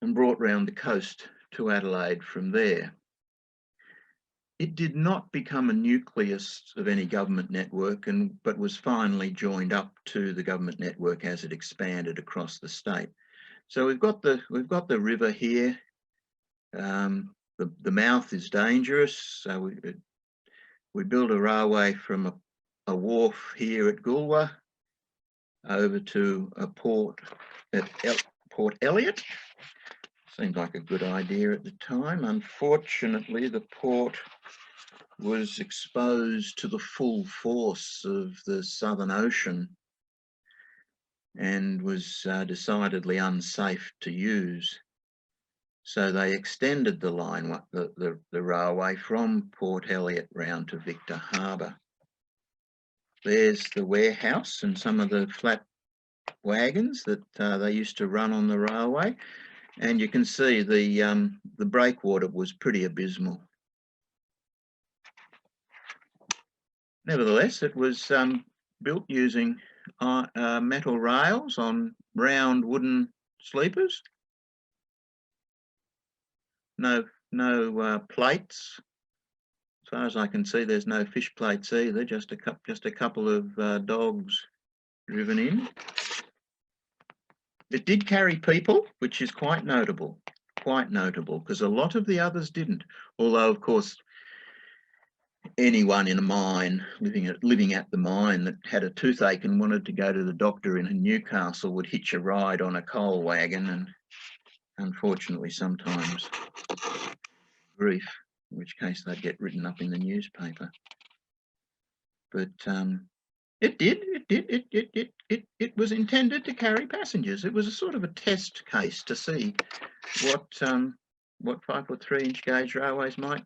[SPEAKER 1] and brought round the coast to Adelaide from there. It did not become a nucleus of any government network, but was finally joined up to the government network as it expanded across the state. So we've got the river here. The mouth is dangerous. So we build a railway from a wharf here at Goolwa over to a port at Port Elliot. Seemed like a good idea at the time. Unfortunately, the port was exposed to the full force of the Southern Ocean and was decidedly unsafe to use. So they extended the line, the railway from Port Elliot round to Victor Harbour. There's the warehouse and some of the flat wagons that they used to run on the railway. And you can see the breakwater was pretty abysmal. Nevertheless, it was built using metal rails on round wooden sleepers. No plates. far as I can see, there's no fish plates either, just a couple of dogs driven in. It did carry people, which is quite notable, because a lot of the others didn't. Although, of course, anyone in a mine, living at the mine, that had a toothache and wanted to go to the doctor in Newcastle would hitch a ride on a coal wagon, and unfortunately sometimes grief, in which case they'd get written up in the newspaper. But it was intended to carry passengers. It was a sort of a test case to see what 5 foot 3 inch gauge railways might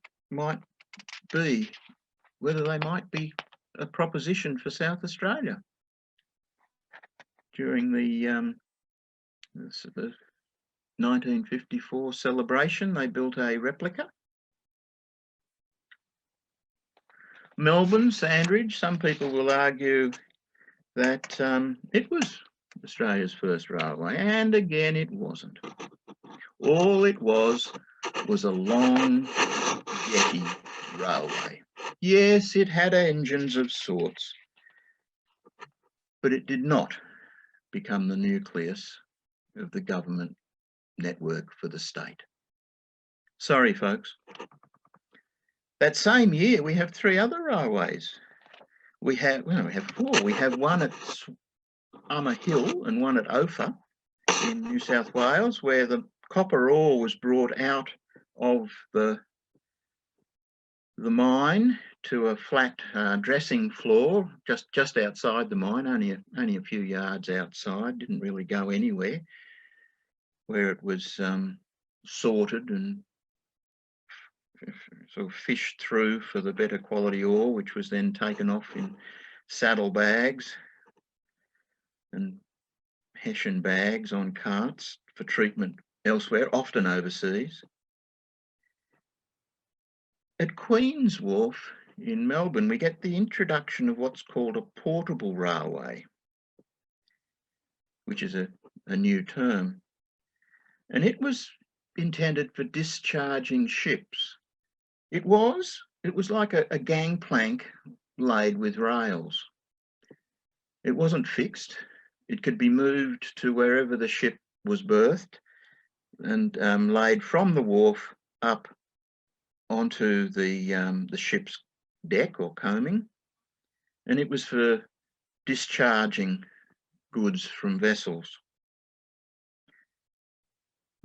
[SPEAKER 1] be, whether they might be a proposition for South Australia. During the 1954 celebration, they built a replica. Melbourne, Sandridge, some people will argue that it was Australia's first railway, and again it wasn't. All it was a long jetty railway. Yes, it had engines of sorts, but it did not become the nucleus of the government network for the state. Sorry, folks. That same year, we have 3 other railways. We have 4. We have one at Ummer Hill and one at Ophir in New South Wales, where the copper ore was brought out of the mine to a flat dressing floor just outside the mine, only a few yards outside, didn't really go anywhere, where it was sorted and sort of fished through for the better quality ore, which was then taken off in saddle bags and Hessian bags on carts for treatment elsewhere, often overseas. At Queen's Wharf in Melbourne, we get the introduction of what's called a portable railway, which is a new term. And it was intended for discharging ships. It was like a gangplank laid with rails. It wasn't fixed. It could be moved to wherever the ship was berthed and laid from the wharf up onto the ship's deck or coaming, and it was for discharging goods from vessels.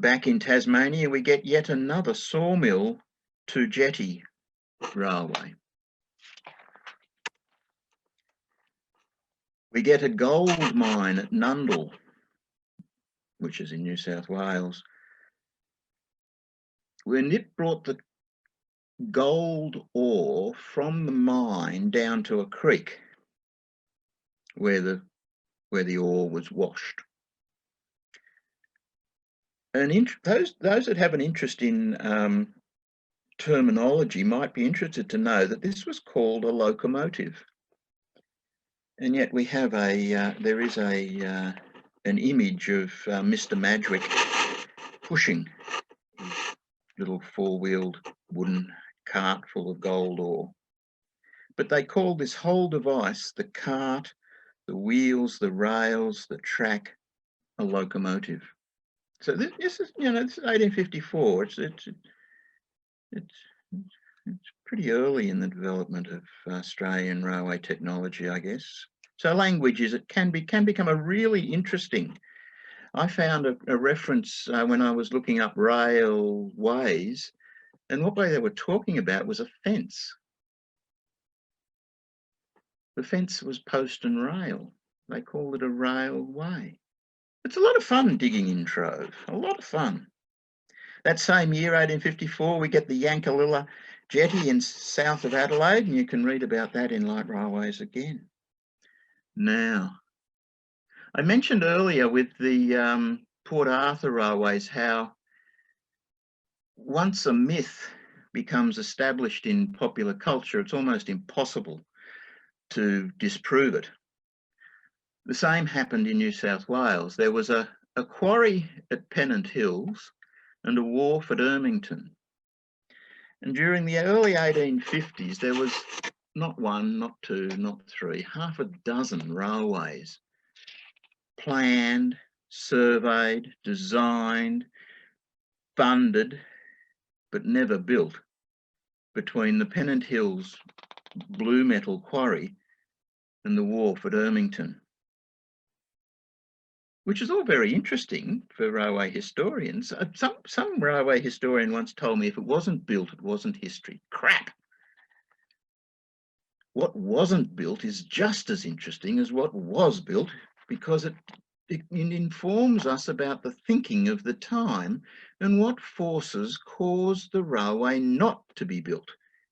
[SPEAKER 1] Back in Tasmania, we get yet another sawmill to jetty railway. We get a gold mine at Nundle, which is in New South Wales. When it brought the gold ore from the mine down to a creek where the ore was washed. And those that have an interest in terminology might be interested to know that this was called a locomotive. And yet we have there is an image of Mr. Madgwick pushing his little 4-wheeled wooden cart full of gold ore. But they call this whole device, the cart, the wheels, the rails, the track, a locomotive. So this is, this is 1854. It's pretty early in the development of Australian railway technology, I guess. So language can become a really interesting. I found a reference when I was looking up railways, and what they were talking about was a fence. The fence was post and rail. They called it a railway. It's a lot of fun digging in Trove, a lot of fun. That same year, 1854, we get the Yankalilla jetty in south of Adelaide, and you can read about that in Light Railways again. Now, I mentioned earlier with the Port Arthur railways how once a myth becomes established in popular culture, it's almost impossible to disprove it. The same happened in New South Wales. There was a quarry at Pennant Hills and a wharf at Ermington. And during the early 1850s, there was not one, not two, not three, half a dozen railways planned, surveyed, designed, funded, but never built between the Pennant Hills blue metal quarry and the wharf at Ermington, which is all very interesting for railway historians. Some railway historian once told me if it wasn't built, it wasn't history. Crap. What wasn't built is just as interesting as what was built, because it informs us about the thinking of the time and what forces caused the railway not to be built,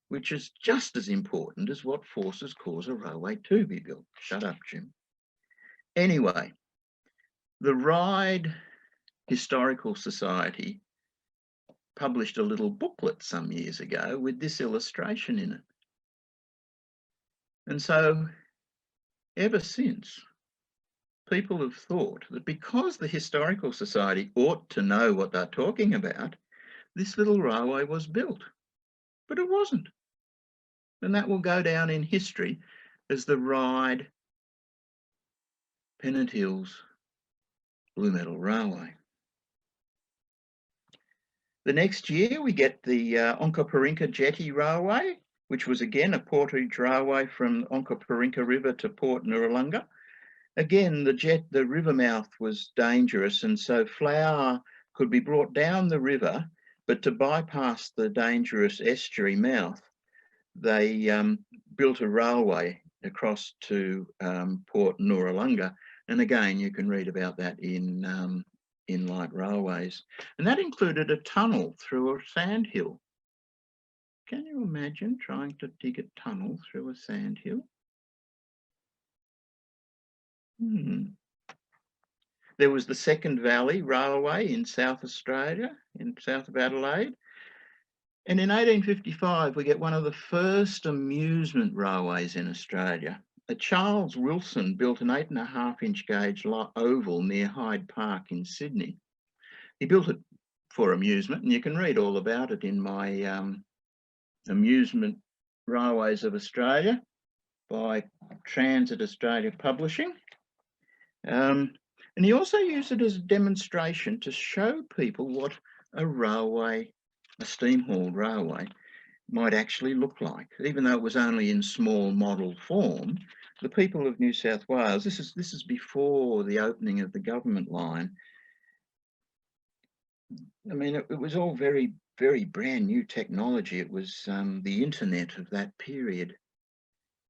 [SPEAKER 1] which is just as important as what forces cause a railway to be built. Shut up, Jim. Anyway, the Ryde Historical Society published a little booklet some years ago with this illustration in it. And so ever since, people have thought that because the Historical Society ought to know what they're talking about, this little railway was built, but it wasn't. And that will go down in history as the Ryde Pennant Hills Blue Metal Railway. The next year we get the Onkaparinka Jetty Railway, which was again a portage railway from Onkaparinka River to Port Noarlunga. Again, the river mouth was dangerous, and so flour could be brought down the river, but to bypass the dangerous estuary mouth, they built a railway across to Port Noarlunga. And again, you can read about that in Light Railways. And that included a tunnel through a sandhill. Can you imagine trying to dig a tunnel through a sandhill? There was the Second Valley Railway in South Australia, in south of Adelaide. And in 1855, we get one of the first amusement railways in Australia. Charles Wilson built an 8.5-inch gauge oval near Hyde Park in Sydney. He built it for amusement, and you can read all about it in my Amusement Railways of Australia by Transit Australia Publishing. And he also used it as a demonstration to show people what a railway, a steam-hauled railway, might actually look like. Even though it was only in small model form, the people of New South Wales, this is before the opening of the government line. I mean, it was all very, very brand new technology. It was the internet of that period.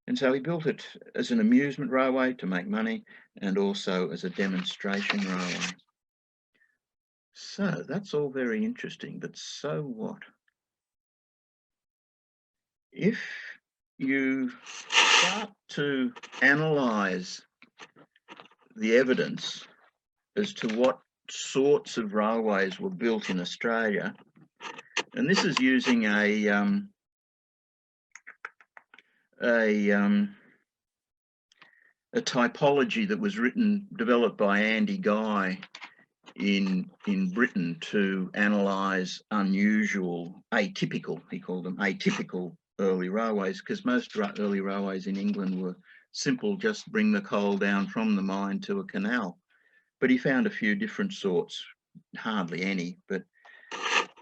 [SPEAKER 1] And so he built it as an amusement railway to make money, and also as a demonstration railway. So that's all very interesting, but so what? If you start to analyse the evidence as to what sorts of railways were built in Australia, and this is using a typology that was developed by Andy Guy in Britain to analyse unusual, atypical, he called them atypical early railways, because most early railways in England were simple, just bring the coal down from the mine to a canal. But he found a few different sorts, hardly any, but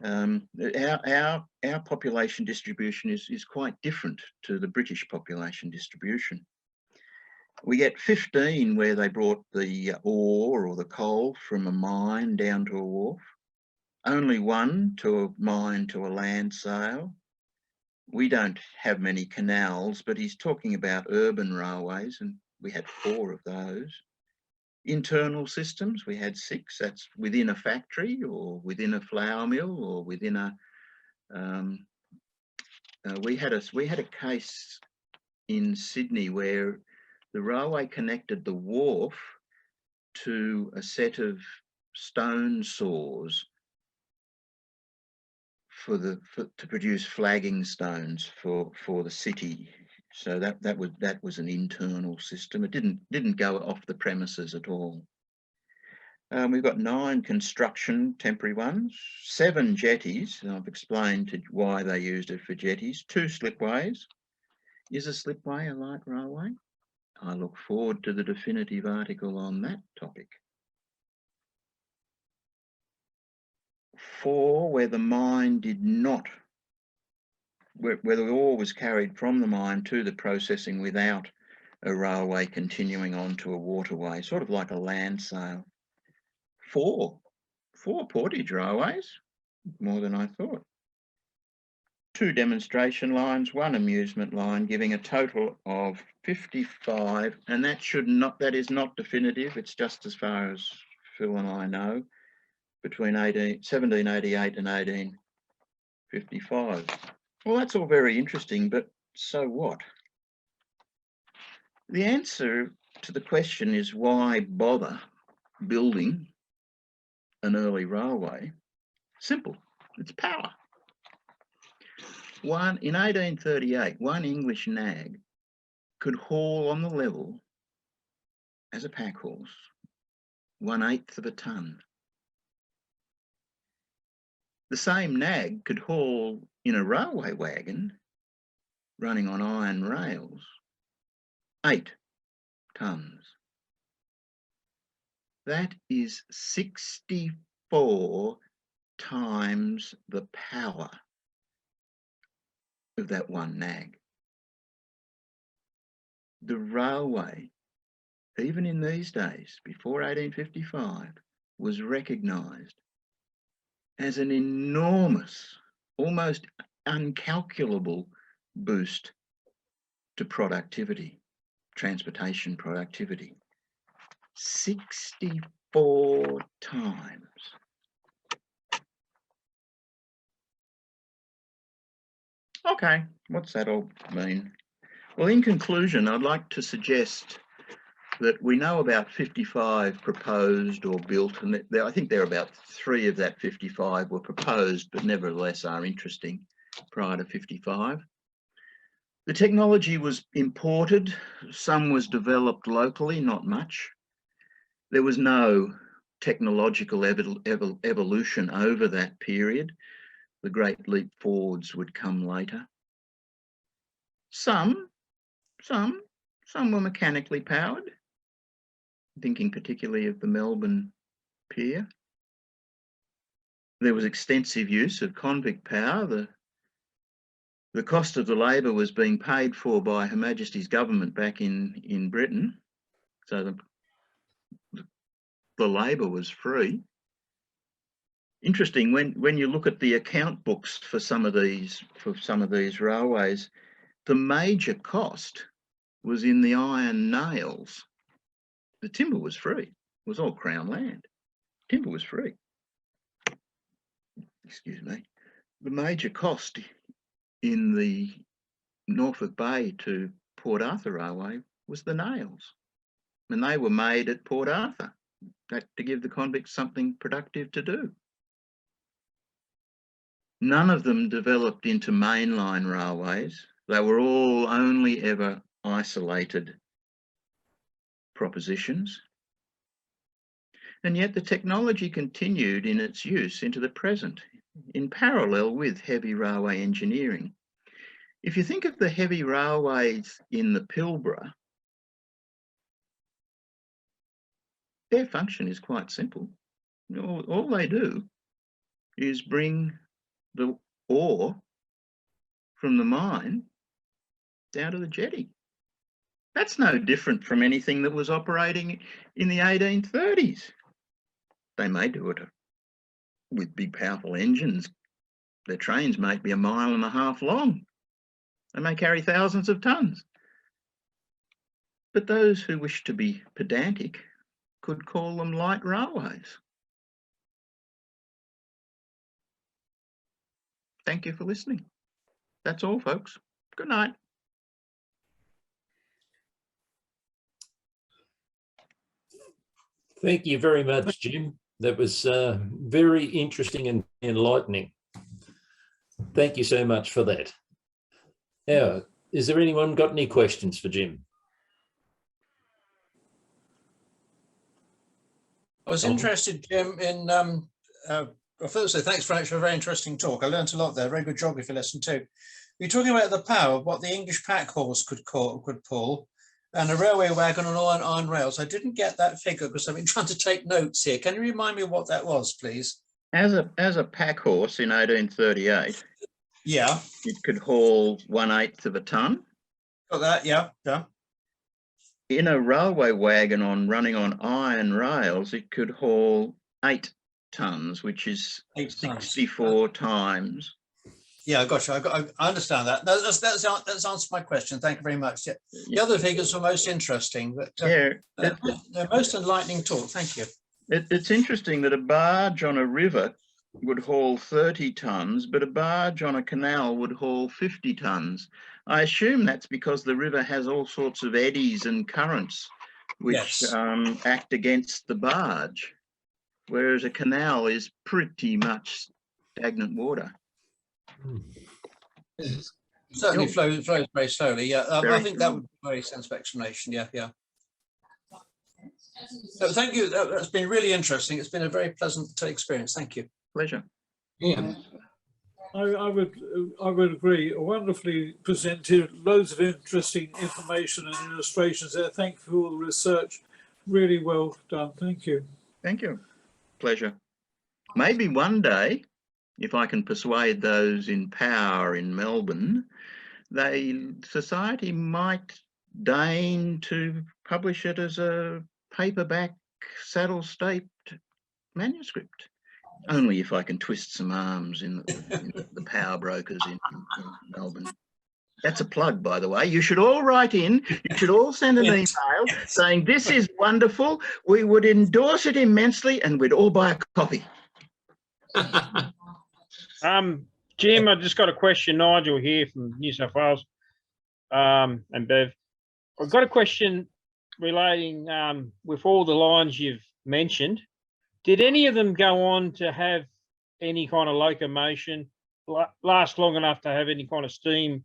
[SPEAKER 1] our population distribution is quite different to the British population distribution. We get 15 where they brought the ore or the coal from a mine down to a wharf. Only one to a mine to a land sale. We don't have many canals, but he's talking about urban railways, and we had 4 of those. Internal systems, we had 6. That's within a factory or within a flour mill or within a. We had a case in Sydney where the railway connected the wharf to a set of stone saws to produce flagging stones for the city. So that was an internal system. It didn't go off the premises at all. We've got 9 construction temporary ones, 7 jetties, and I've explained why they used it for jetties, 2 slipways. Is a slipway a light railway? I look forward to the definitive article on that topic. 4 where the mine did not, where the ore was carried from the mine to the processing without a railway continuing on to a waterway, sort of like a land sale. 4 portage railways, more than I thought. 2 demonstration lines, 1 amusement line, giving a total of 55, and that is not definitive. It's just as far as Phil and I know, between 1788 and 1855. Well, that's all very interesting, but so what? The answer to the question is, why bother building an early railway? Simple, it's power. In 1838, 1 English nag could haul on the level as a pack horse 1/8 of a tonne. The same nag could haul in a railway wagon running on iron rails 8 tonnes. That is 64 times the power of that 1 nag. The railway, even in these days, before 1855, was recognised as an enormous, almost uncalculable boost to productivity, transportation productivity. 64 times. Okay, what's that all mean? Well, in conclusion, I'd like to suggest that we know about 55 proposed or built, and I think there are about 3 of that 55 were proposed, but nevertheless are interesting prior to 55. The technology was imported, some was developed locally, not much. There was no technological evolution over that period. The great leap forwards would come later. Some were mechanically powered, thinking particularly of the Melbourne Pier. There was extensive use of convict power. The cost of the labour was being paid for by Her Majesty's government back in Britain, so the labour was free. Interesting, when you look at the account books for some of these railways, the major cost was in the iron nails. The timber was free. It was all Crown land. Timber was free. Excuse me. The major cost in the Norfolk Bay to Port Arthur Railway was the nails. And they were made at Port Arthur to give the convicts something productive to do. None of them developed into mainline railways. They were all only ever isolated propositions. And yet the technology continued in its use into the present, in parallel with heavy railway engineering. If you think of the heavy railways in the Pilbara, their function is quite simple. All they do is bring the ore from the mine down to the jetty. That's no different from anything that was operating in the 1830s. They may do it with big powerful engines. Their trains may be 1.5 miles long. They may carry thousands of tonnes. But those who wish to be pedantic could call them light railways. Thank you for listening. That's all, folks. Good night.
[SPEAKER 2] Thank you very much, Jim. That was very interesting and enlightening. Thank you so much for that. Now, is there anyone got any questions for Jim?
[SPEAKER 5] I was interested, Jim, in, well, firstly, thanks very much for a very interesting talk. I learned a lot there. Very good geography lesson too. You're talking about the power of what the English pack horse could pull, and a railway wagon on iron rails. I didn't get that figure because I've been trying to take notes here. Can you remind me what that was, please?
[SPEAKER 1] As a pack horse in 1838,
[SPEAKER 5] Yeah,
[SPEAKER 1] it could haul 1/8 of a ton.
[SPEAKER 5] got that. Yeah, yeah.
[SPEAKER 1] In a railway wagon running on iron rails, it could haul 8 tons, which is 64 times.
[SPEAKER 5] Yeah, gotcha. I understand that. That's answered my question. Thank you very much. Yeah. The other figures were most interesting, but they're most enlightening talk. Thank you.
[SPEAKER 1] It's interesting that a barge on a river would haul 30 tons, but a barge on a canal would haul 50 tons. I assume that's because the river has all sorts of eddies and currents which act against the barge, whereas a canal is pretty much stagnant water.
[SPEAKER 5] Certainly flows very slowly. Yeah, I think that would be a very sensible explanation. Yeah, yeah. So thank you. That's been really interesting. It's been a very pleasant experience. Thank you.
[SPEAKER 1] Pleasure.
[SPEAKER 2] Yeah.
[SPEAKER 3] I would agree. Wonderfully presented, loads of interesting information and illustrations there. Thank you for all the research. Really well done. Thank you.
[SPEAKER 1] Thank you. Pleasure. Maybe one day, if I can persuade those in power in Melbourne, society might deign to publish it as a paperback saddle-staped manuscript. Only if I can twist some arms in the power brokers in Melbourne. That's a plug, by the way. You should all write in. You should all send an email saying, this is wonderful. We would endorse it immensely and we'd all buy a copy.
[SPEAKER 7] Jim, I just got a question. Nigel here from New South Wales, and Bev. I've got a question relating with all the lines you've mentioned. Did any of them go on to have any kind of locomotion, last long enough to have any kind of steam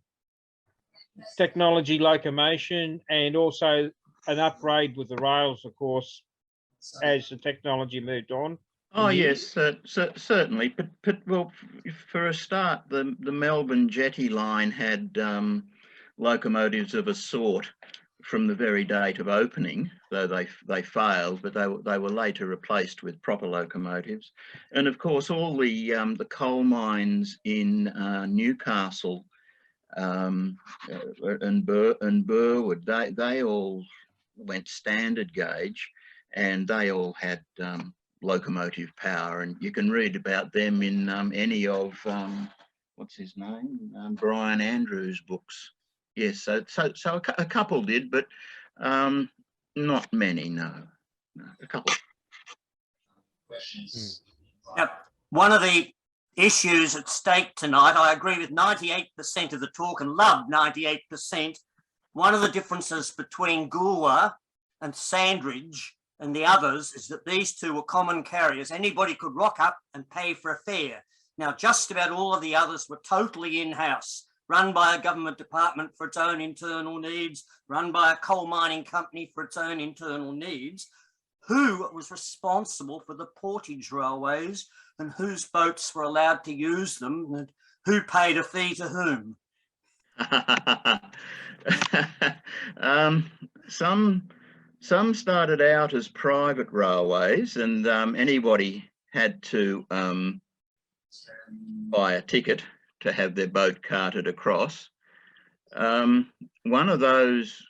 [SPEAKER 7] technology locomotion, and also an upgrade with the rails, of course, as the technology moved on?
[SPEAKER 1] Oh yes, certainly. But well, for a start, the Melbourne Jetty line had locomotives of a sort from the very date of opening, though they failed, but they were later replaced with proper locomotives. And of course, all the coal mines in Newcastle and Burwood, they all went standard gauge, and they all had locomotive power, and you can read about them in any of what's his name, Brian Andrews' books. Yes, so a couple did, but not many. No, a couple.
[SPEAKER 6] Yep. One of the issues at stake tonight, I agree with 98% of the talk and love 98%. One of the differences between Goolwa and Sandridge and the others is that these two were common carriers. Anybody could rock up and pay for a fare. Now, just about all of the others were totally in-house, run by a government department for its own internal needs, run by a coal mining company for its own internal needs. Who was responsible for the portage railways and whose boats were allowed to use them, and who paid a fee to whom?
[SPEAKER 1] Some started out as private railways, and anybody had to buy a ticket to have their boat carted across. One of those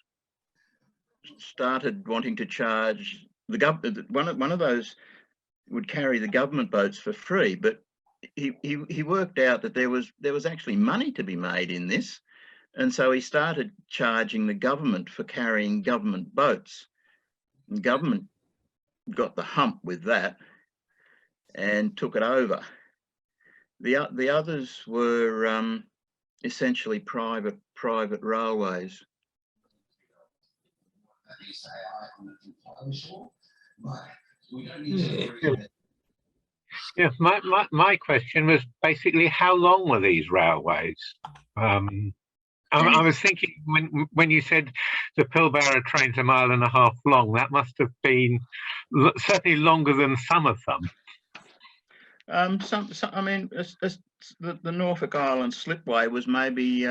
[SPEAKER 1] started wanting to charge the government. One of those would carry the government boats for free, but he worked out that there was actually money to be made in this, and so he started charging the government for carrying government boats. The government got the hump with that and took it over. The others were essentially private railways.
[SPEAKER 8] Yeah, my question was basically, how long were these railways? I was thinking when you said the Pilbara train's 1.5 miles long, that must have been certainly longer than some of them.
[SPEAKER 1] Some I mean, the Norfolk Island slipway was maybe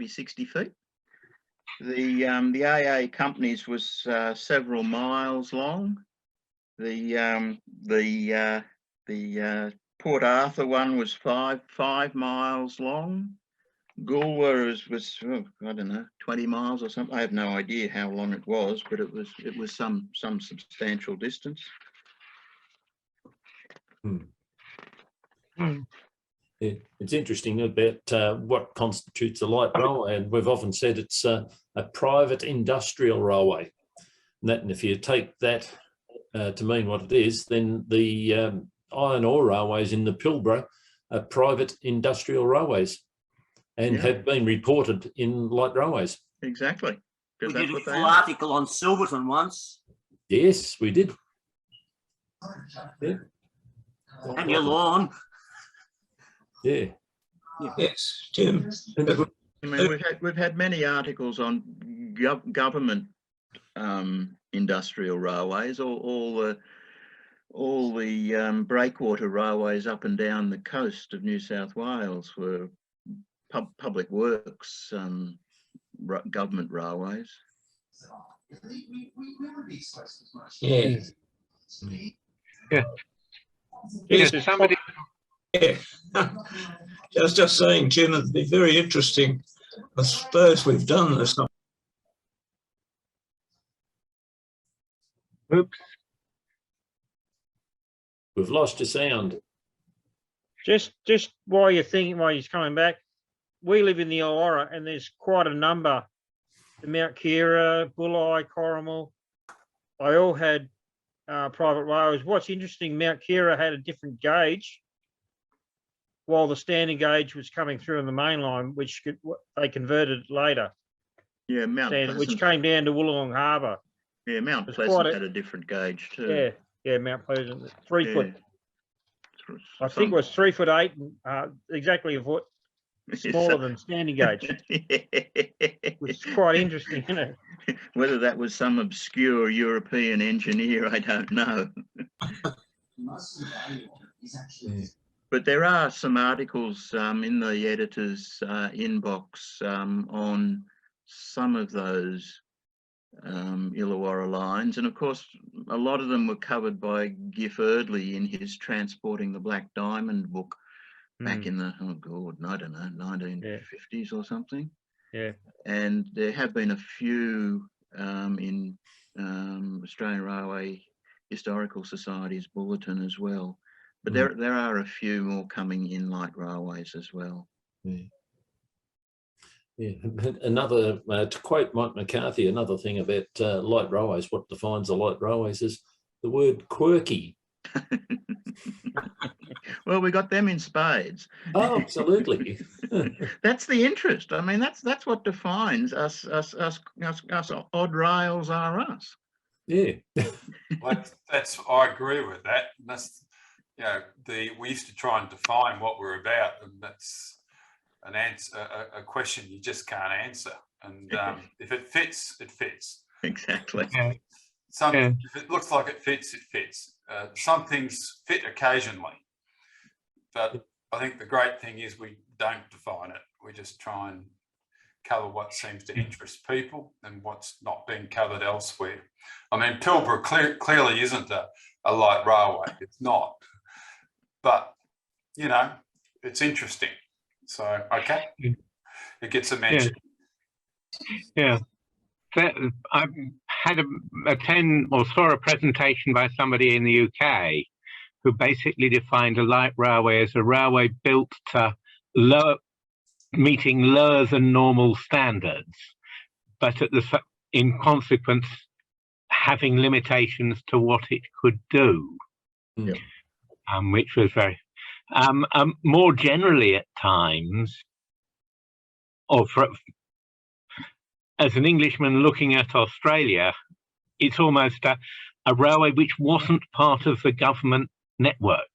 [SPEAKER 1] 60 feet. The AA Companies was several miles long. The Port Arthur one was five miles long. Goolwa was I don't know, 20 miles or something. I have no idea how long it was, but it was some substantial distance.
[SPEAKER 2] It's interesting about what constitutes a light railway, and we've often said it's a private industrial railway. And if you take that to mean what it is, then the iron ore railways in the Pilbara are private industrial railways and have been reported in light railways.
[SPEAKER 1] Exactly.
[SPEAKER 6] We did a full article on Silverton once.
[SPEAKER 2] Yes, we did. Yeah.
[SPEAKER 6] And your lawn.
[SPEAKER 2] Yeah.
[SPEAKER 5] Yes, Jim.
[SPEAKER 1] I mean, we've had many articles on government industrial railways, all the breakwater railways up and down the coast of New South Wales were public works government railways.
[SPEAKER 5] Yes.
[SPEAKER 8] Yeah.
[SPEAKER 7] Yes,
[SPEAKER 8] Yeah, somebody.
[SPEAKER 9] Yeah, I was just saying, Jim, it'd be very interesting. I suppose we've done this.
[SPEAKER 8] Oops.
[SPEAKER 2] We've lost your sound.
[SPEAKER 7] just while you're thinking, while he's coming back, we live in the Illawarra, and there's quite a number. The Mount Kira, Bulli, Corrimal, they all had private railways. What's interesting, Mount Kira had a different gauge, while the standing gauge was coming through on the main line, which they converted later.
[SPEAKER 1] Yeah, Mount
[SPEAKER 7] Standing, which
[SPEAKER 1] Pleasant.
[SPEAKER 7] came down to Wollongong Harbour.
[SPEAKER 1] Yeah, Mount
[SPEAKER 7] It's
[SPEAKER 1] Pleasant
[SPEAKER 7] quite
[SPEAKER 1] had a different gauge too.
[SPEAKER 7] Yeah, Mount Pleasant, 3
[SPEAKER 1] Yeah.
[SPEAKER 7] foot. I think it was 3'8" and exactly a foot smaller than standing gauge, which is quite interesting, isn't it?
[SPEAKER 1] Whether that was some obscure European engineer, I don't know. But there are some articles in the editor's inbox on some of those Illawarra lines, and of course a lot of them were covered by Giff Erdley in his Transporting the Black Diamond book back in the, oh god, I don't know, 1950s or something.
[SPEAKER 7] Yeah.
[SPEAKER 1] And there have been a few in Australian Railway Historical Society's bulletin as well, but there are a few more coming in light railways as well.
[SPEAKER 2] Yeah, another, to quote Mike McCarthy, another thing about light railways, what defines a light railways is the word quirky.
[SPEAKER 1] Well, we got them in spades.
[SPEAKER 2] Oh, absolutely.
[SPEAKER 1] That's the interest. I mean, that's what defines us odd rails are us.
[SPEAKER 2] Yeah.
[SPEAKER 4] I agree with that. That's, you know, we used to try and define what we're about, and that's an answer, a question you just can't answer. And if it fits, it fits.
[SPEAKER 1] Exactly.
[SPEAKER 8] Yeah.
[SPEAKER 4] If it looks like it fits, it fits. Some things fit occasionally, but I think the great thing is we don't define it. We just try and cover what seems to interest people and what's not being covered elsewhere. I mean, Pilbara clearly isn't a light railway. It's not. But, you know, it's interesting. So, okay, it gets a mention.
[SPEAKER 8] Yeah. I had saw a presentation by somebody in the UK who basically defined a light railway as a railway built to meeting lower than normal standards, but in consequence having limitations to what it could do, which was very more generally at times, as an Englishman looking at Australia, it's almost a railway which wasn't part of the government networks.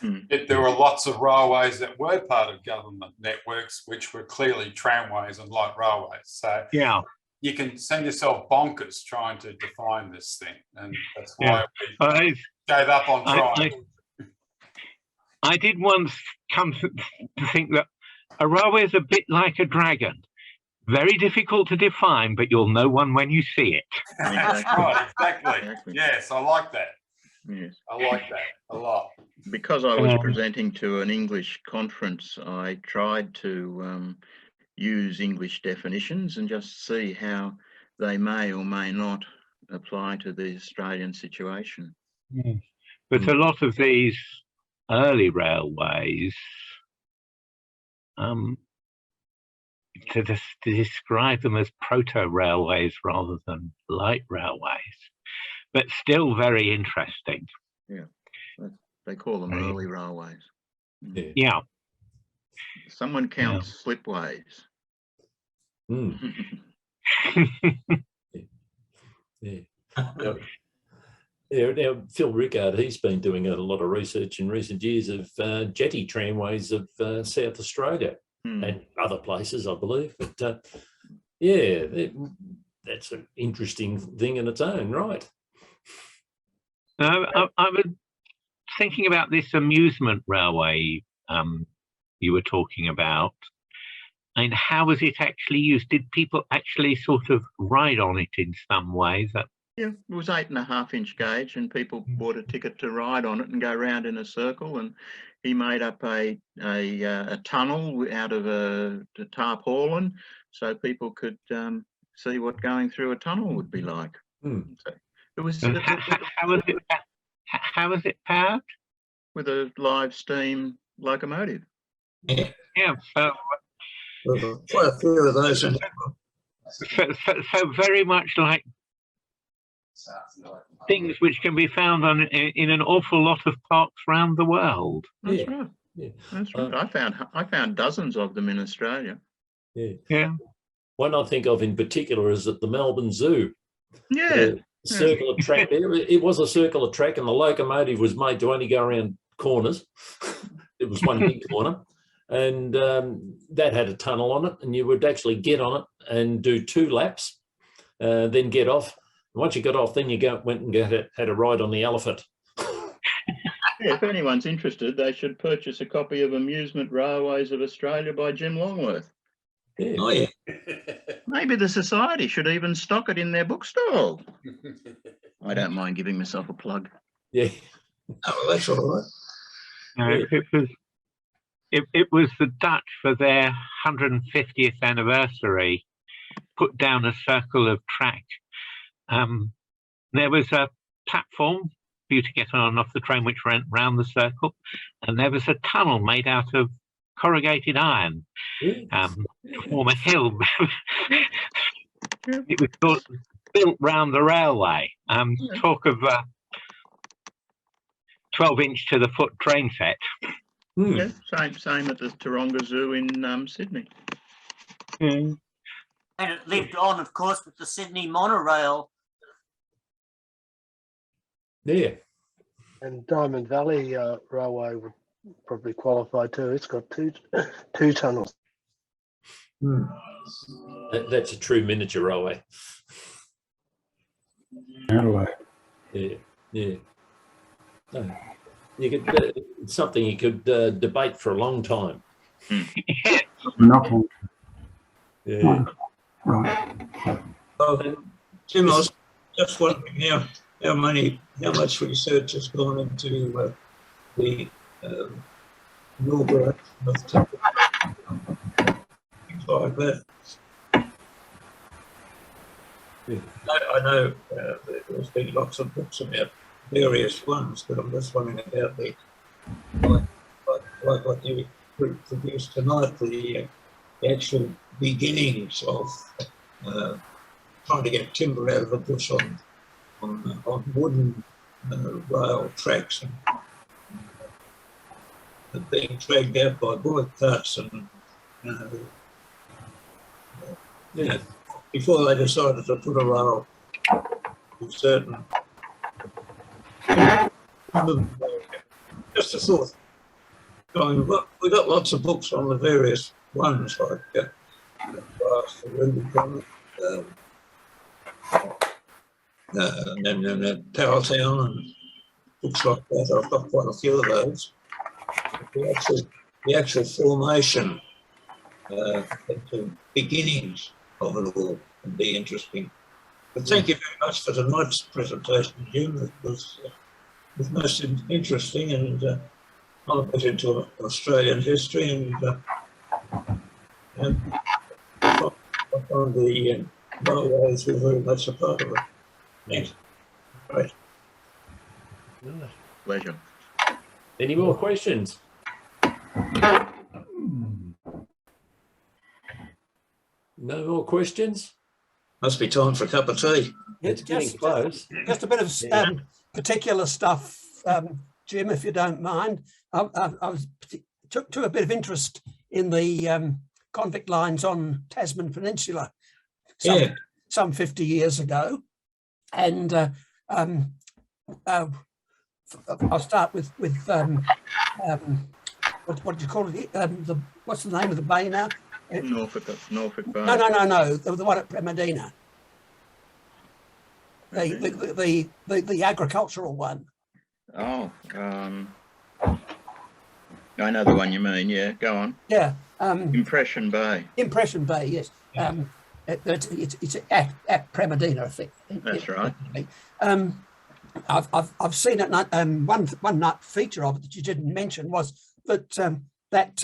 [SPEAKER 4] There were lots of railways that were part of government networks, which were clearly tramways and light railways. So
[SPEAKER 8] yeah,
[SPEAKER 4] you can send yourself bonkers trying to define this thing, and that's why we gave up on trying.
[SPEAKER 8] I did once come to think that a railway is a bit like a dragon. Very difficult to define, but you'll know one when you see it.
[SPEAKER 4] That's right, exactly. Yes, I like that.
[SPEAKER 1] Yes.
[SPEAKER 4] I like that a lot.
[SPEAKER 1] Because I was presenting to an English conference, I tried to use English definitions and just see how they may or may not apply to the Australian situation.
[SPEAKER 8] But a lot of these early railways, to describe them as proto-railways rather than light railways, but still very interesting.
[SPEAKER 1] Yeah, they call them early railways.
[SPEAKER 8] Yeah.
[SPEAKER 1] Someone counts slipways.
[SPEAKER 2] Now, Phil Rickard, he's been doing a lot of research in recent years of jetty tramways of South Australia and other places, I believe. But that's an interesting thing in its own right.
[SPEAKER 8] I was thinking about this amusement railway you were talking about. And how was it actually used? Did people actually sort of ride on it in some ways?
[SPEAKER 1] Yeah, it was 8.5-inch gauge, and people bought a ticket to ride on it and go round in a circle. And he made up a tunnel out of a tarpaulin, so people could see what going through a tunnel would be like. So it was.
[SPEAKER 8] How was it powered?
[SPEAKER 1] With a live steam locomotive.
[SPEAKER 8] Yeah.
[SPEAKER 9] Quite a few of those.
[SPEAKER 8] So very much like things which can be found in an awful lot of parks around the world.
[SPEAKER 1] That's right. Yeah. That's right. I found dozens of them in Australia.
[SPEAKER 2] Yeah. One I think of in particular is at the Melbourne Zoo.
[SPEAKER 1] Yeah.
[SPEAKER 2] Circular track there. It was a circular track, and the locomotive was made to only go around corners. It was one big corner. And that had a tunnel on it, and you would actually get on it and do 2 laps, then get off. Once you got off, then you went and had a ride on the elephant.
[SPEAKER 1] Yeah, if anyone's interested, they should purchase a copy of Amusement Railways of Australia by Jim Longworth.
[SPEAKER 2] Yeah.
[SPEAKER 9] Oh, yeah.
[SPEAKER 1] Maybe the Society should even stock it in their bookstall. I don't mind giving myself a plug.
[SPEAKER 2] Yeah.
[SPEAKER 9] Oh, well, that's all right.
[SPEAKER 8] It was the Dutch for their 150th anniversary put down a circle of track. There was a platform for you to get on and off the train which went round the circle, and there was a tunnel made out of corrugated iron to form a hill. It was built round the railway. Talk of 12-inch to the foot train set.
[SPEAKER 1] Yeah, same at the Taronga Zoo in Sydney.
[SPEAKER 6] And it lived on, of course, with the Sydney monorail.
[SPEAKER 2] Yeah.
[SPEAKER 10] And Diamond Valley Railway would probably qualify too. It's got two tunnels.
[SPEAKER 2] That's a true miniature railway.
[SPEAKER 10] Railway.
[SPEAKER 2] Yeah. You could it's something you could debate for a long time.
[SPEAKER 10] Not
[SPEAKER 2] Yeah.
[SPEAKER 10] right.
[SPEAKER 9] Jim, I was just wondering how much research has gone into the Longworth things like that. I know there's been lots of books about various ones, but I'm just wondering about like what you produced tonight, the actual beginnings of trying to get timber out of the bush on wooden rail tracks and being dragged out by bullock carts and before they decided to put a rail with certain. Just a thought. We've got lots of books on the various ones, like Rubicon, and then Powertown and books like that. I've got quite a few of those. The actual formation, the beginnings of it all can be interesting. But thank you very much for tonight's presentation, Jim. It was most interesting, and I'm a bit into Australian history, and I find the railways were very much a part of it. Thanks. Great.
[SPEAKER 1] Pleasure.
[SPEAKER 2] Any more questions? No more questions?
[SPEAKER 9] Must be time for a cup of tea.
[SPEAKER 2] It's getting close.
[SPEAKER 5] Just a bit of particular stuff, Jim, if you don't mind. I took a bit of interest in the convict lines on Tasman Peninsula some 50 years ago. And I'll start with what do you call it? What's the name of the bay now?
[SPEAKER 1] Norfolk Bay.
[SPEAKER 5] No. The one at Premedina. The agricultural one.
[SPEAKER 1] Oh, I know the one you mean. Yeah, go on.
[SPEAKER 5] Yeah.
[SPEAKER 1] Impression Bay.
[SPEAKER 5] Impression Bay, yes. It's at Premedina, I think.
[SPEAKER 1] That's right.
[SPEAKER 5] I've seen it. One night feature of it that you didn't mention was that that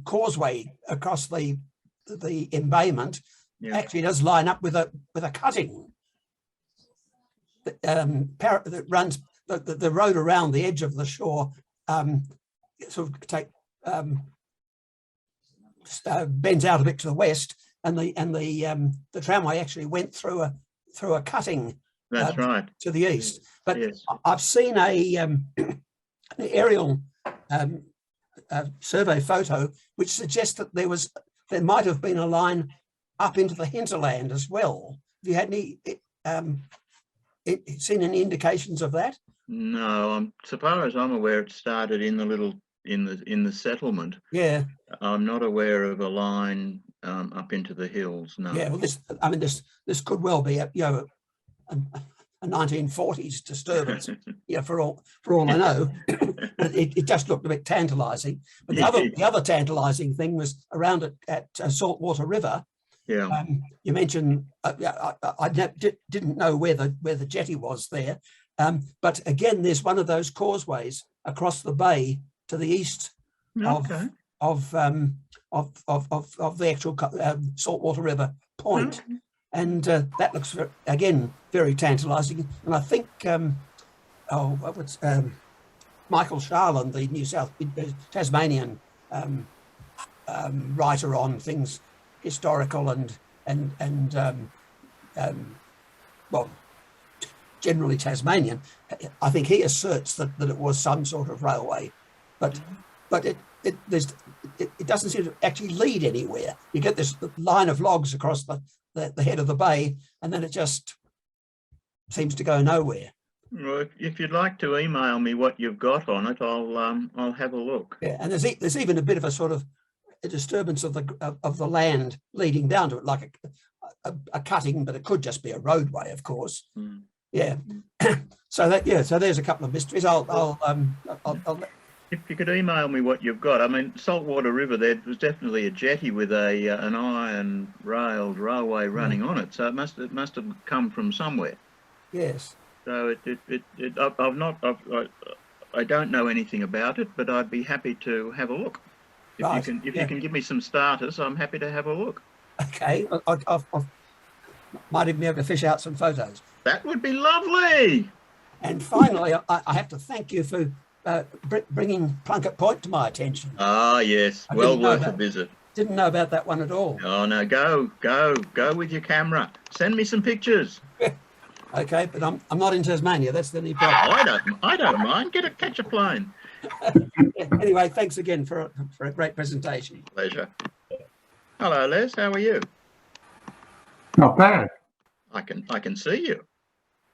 [SPEAKER 5] causeway across the embayment actually does line up with a cutting that runs the road around the edge of the shore. Sort of bends out a bit to the west, and the tramway actually went through a cutting.
[SPEAKER 1] That's right.
[SPEAKER 5] To the east. But
[SPEAKER 1] yes.
[SPEAKER 5] I've seen an aerial survey photo which suggests that there might have been a line up into the hinterland as well. Have you had any seen any indications of that?
[SPEAKER 1] No, so far as I'm aware, it started in the settlement.
[SPEAKER 5] Yeah.
[SPEAKER 1] I'm not aware of a line up into the hills. No.
[SPEAKER 5] Yeah. Well, this could well be a 1940s disturbance. For all I know. it just looked a bit tantalising. But the other tantalising thing was around at Saltwater River.
[SPEAKER 1] Yeah.
[SPEAKER 5] You mentioned I didn't know where the jetty was there, but again, there's one of those causeways across the bay to the east of the actual Saltwater River point. And that looks, again, very tantalising. And I think, Michael Sharland, the New South Tasmanian writer on things historical and generally Tasmanian, I think he asserts that it was some sort of railway, but it doesn't seem to actually lead anywhere. You get this line of logs across the head of the bay, and then it just seems to go nowhere.
[SPEAKER 1] Well, if you'd like to email me what you've got on it, I'll have a look.
[SPEAKER 5] Yeah, and there's even a bit of a sort of a disturbance of the land leading down to it, like a cutting, but it could just be a roadway, of course. Yeah. So there's a couple of mysteries. I'll
[SPEAKER 1] if you could email me what you've got. I mean, Saltwater River, there was definitely a jetty with an iron railed railway running on it, so it must have come from somewhere.
[SPEAKER 5] Yes.
[SPEAKER 1] So I don't know anything about it, but I'd be happy to have a look. If you can give me some starters, I'm happy to have a look.
[SPEAKER 5] Okay, I might even be able to fish out some photos.
[SPEAKER 1] That would be lovely.
[SPEAKER 5] And finally, I have to thank you for bringing Plunket Point to my attention.
[SPEAKER 1] Ah, yes, well worth a visit.
[SPEAKER 5] Didn't know about that one at all.
[SPEAKER 1] Oh no, go with your camera. Send me some pictures.
[SPEAKER 5] Okay, but I'm not in Tasmania. That's the only problem.
[SPEAKER 1] I don't mind. Catch a plane.
[SPEAKER 5] Anyway, thanks again for a great presentation.
[SPEAKER 1] Pleasure. Hello, Les. How are you?
[SPEAKER 11] Not bad.
[SPEAKER 1] I can see you.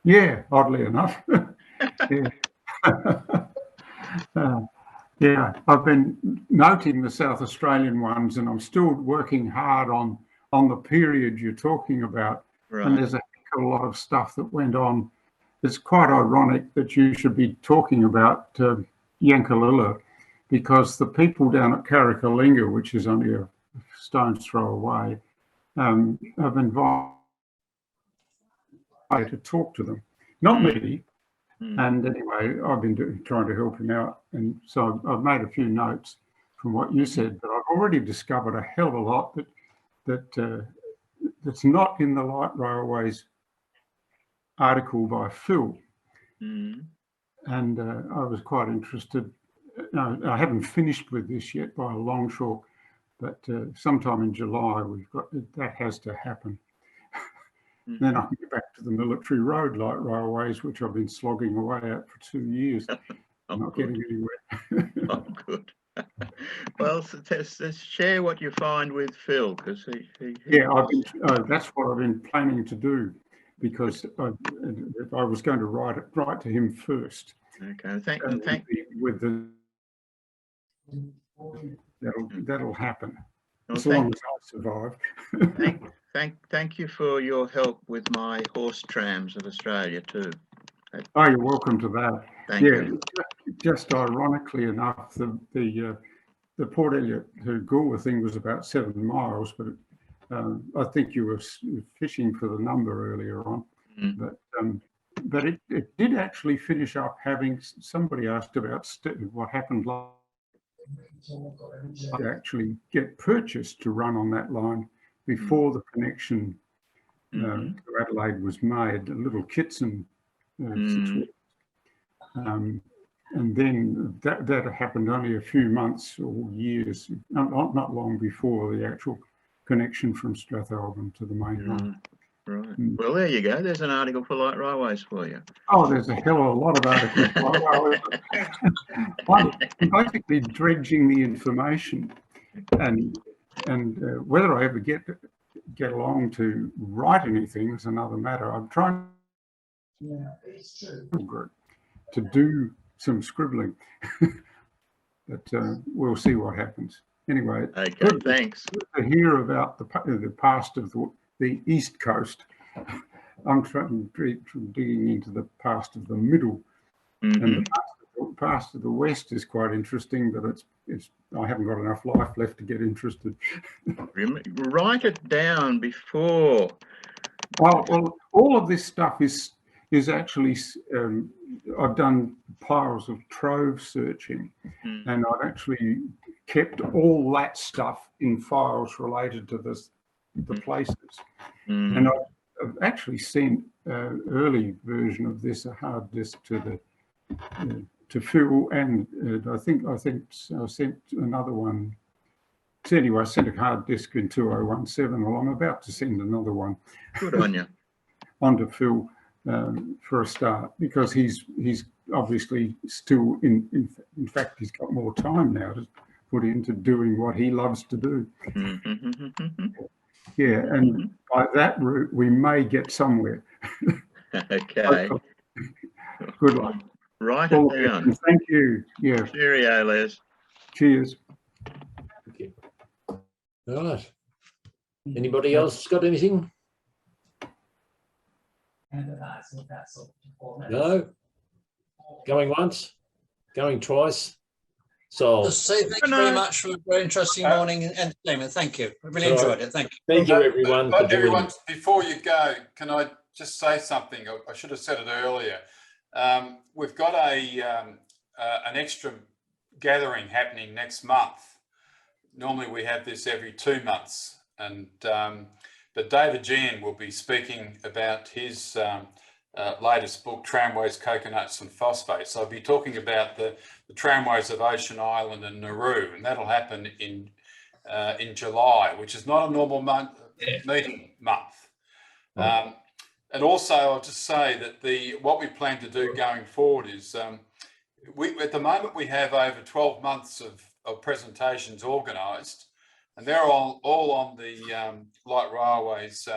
[SPEAKER 11] Yeah, oddly enough. Yeah, I've been noting the South Australian ones, and I'm still working hard on the period you're talking about. And
[SPEAKER 1] Right.
[SPEAKER 11] there's a heck of a lot of stuff that went on. It's quite ironic that you should be talking about Yankalilla, because the people down at Karakalinga, which is only a stone's throw away, have invited to talk to them. Not me. And anyway, I've been trying to help him out. And so I've made a few notes from what you said, but I've already discovered a hell of a lot that's not in the Light Railways article by Phil. And I was quite interested. No, I haven't finished with this yet by a long shot, but sometime in July that has to happen. Then I can get back to the military road light railways, which I've been slogging away at for 2 years. I'm not getting anywhere.
[SPEAKER 1] Oh, good. Well, let's share what you find with Phil, because he
[SPEAKER 11] yeah, that's what I've been planning to do, because I was going to write to him first.
[SPEAKER 1] Okay, thank
[SPEAKER 11] that'll happen,
[SPEAKER 1] well,
[SPEAKER 11] as long as I survive.
[SPEAKER 1] Thank you for your help with my horse trams of Australia too.
[SPEAKER 11] Oh, you're welcome to that.
[SPEAKER 1] Thank you.
[SPEAKER 11] Just ironically enough, the Port Elliot to Goolwa thing was about 7 miles, but I think you were fishing for the number earlier on. But it did actually finish up having, somebody asked about what happened last, actually get purchased to run on that line before the connection to Adelaide was made, a little Kitson situation. And then that happened only a few months or years, not long before the actual connection from Strathalbyn to the main line.
[SPEAKER 1] Right. Well, there you go. There's an article for Light Railways for you.
[SPEAKER 11] Oh, there's a hell of a lot of articles. I'm basically dredging the information, and whether I ever get along to write anything is another matter. I'm trying to do some scribbling, but we'll see what happens. Anyway,
[SPEAKER 1] okay, thanks.
[SPEAKER 11] To hear about the past of the East Coast. I'm digging into the past of the middle, and the past of the West is quite interesting, but I haven't got enough life left to get interested.
[SPEAKER 1] Write it down before.
[SPEAKER 11] Well, all of this stuff is actually, I've done piles of trove searching, and I've actually kept all that stuff in files related to the places. And I've actually sent an early version of this, a hard disk, to Phil, and I think I sent another one. So anyway, I sent a hard disk in 2017. Well, I'm about to send another one.
[SPEAKER 1] Good on you.
[SPEAKER 11] Onto Phil for a start, because he's obviously still in fact he's got more time now to put into doing what he loves to do. Yeah, and by that route we may get somewhere.
[SPEAKER 1] Okay.
[SPEAKER 11] Good luck.
[SPEAKER 1] Write it down.
[SPEAKER 11] Thank you. Yeah.
[SPEAKER 1] Cheerio, Les.
[SPEAKER 11] Cheers.
[SPEAKER 2] Thank you. All right. Anybody else got anything? No? Going once? Going twice? So
[SPEAKER 5] Just say thank you very much for a very interesting morning entertainment. Thank you. I really enjoyed it. Thank you.
[SPEAKER 2] Thank you, everyone.
[SPEAKER 4] But everyone, before you go, can I just say something? I should have said it earlier. We've got an extra gathering happening next month. Normally we have this every 2 months, and but David Gian will be speaking about his latest book, Tramways, Coconuts and Phosphates. So I'll be talking about the tramways of Ocean Island and Nauru, and that'll happen in July, which is not a normal meeting month. And also, I'll just say that what we plan to do going forward is, at the moment we have over 12 months of presentations organised, and they're all on the Light Railways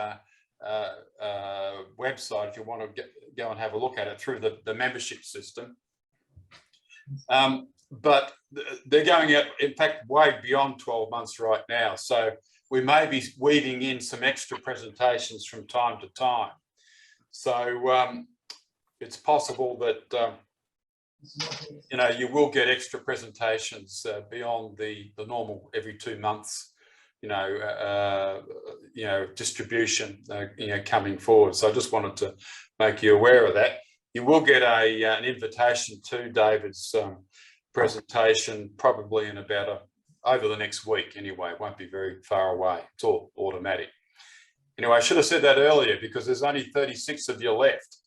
[SPEAKER 4] website if you want to go and have a look at it through the membership system. But they're going out, in fact, way beyond 12 months right now. So we may be weaving in some extra presentations from time to time. So it's possible that you will get extra presentations beyond the normal every 2 months, distribution, coming forward. So I just wanted to make you aware of that. You will get an invitation to David's presentation probably in about over the next week anyway. It won't be very far away. It's all automatic. Anyway, I should have said that earlier because there's only 36 of you left,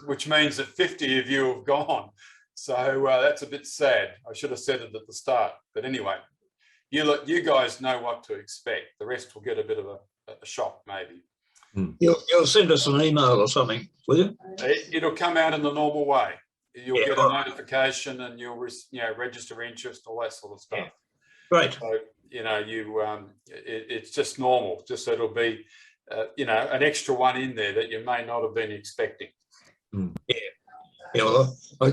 [SPEAKER 4] which means that 50 of you have gone. So that's a bit sad. I should have said it at the start. But anyway, you guys know what to expect. The rest will get a bit of a shock maybe.
[SPEAKER 9] You'll send us an email or something, will you?
[SPEAKER 4] It'll come out in the normal way. You'll get a notification and you'll register interest, all that sort of stuff.
[SPEAKER 9] Great.
[SPEAKER 4] So, it's just normal. Just so it'll be, an extra one in there that you may not have been expecting.
[SPEAKER 9] Yeah. Well, I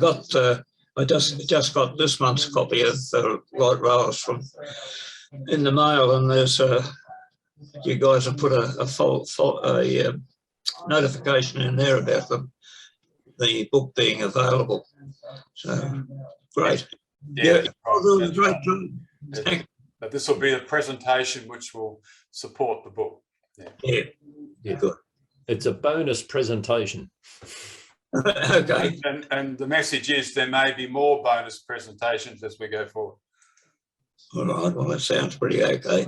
[SPEAKER 9] just got this month's copy of Light Rails from in the mail, and there's you guys have put a notification in there about the book being available. So great.
[SPEAKER 4] Yeah.
[SPEAKER 9] Great job.
[SPEAKER 4] But this will be a presentation which will support the book.
[SPEAKER 9] Yeah, good.
[SPEAKER 2] It's a bonus presentation.
[SPEAKER 9] Okay.
[SPEAKER 4] And the message is there may be more bonus presentations as we go forward.
[SPEAKER 9] All right. Well, that sounds pretty okay.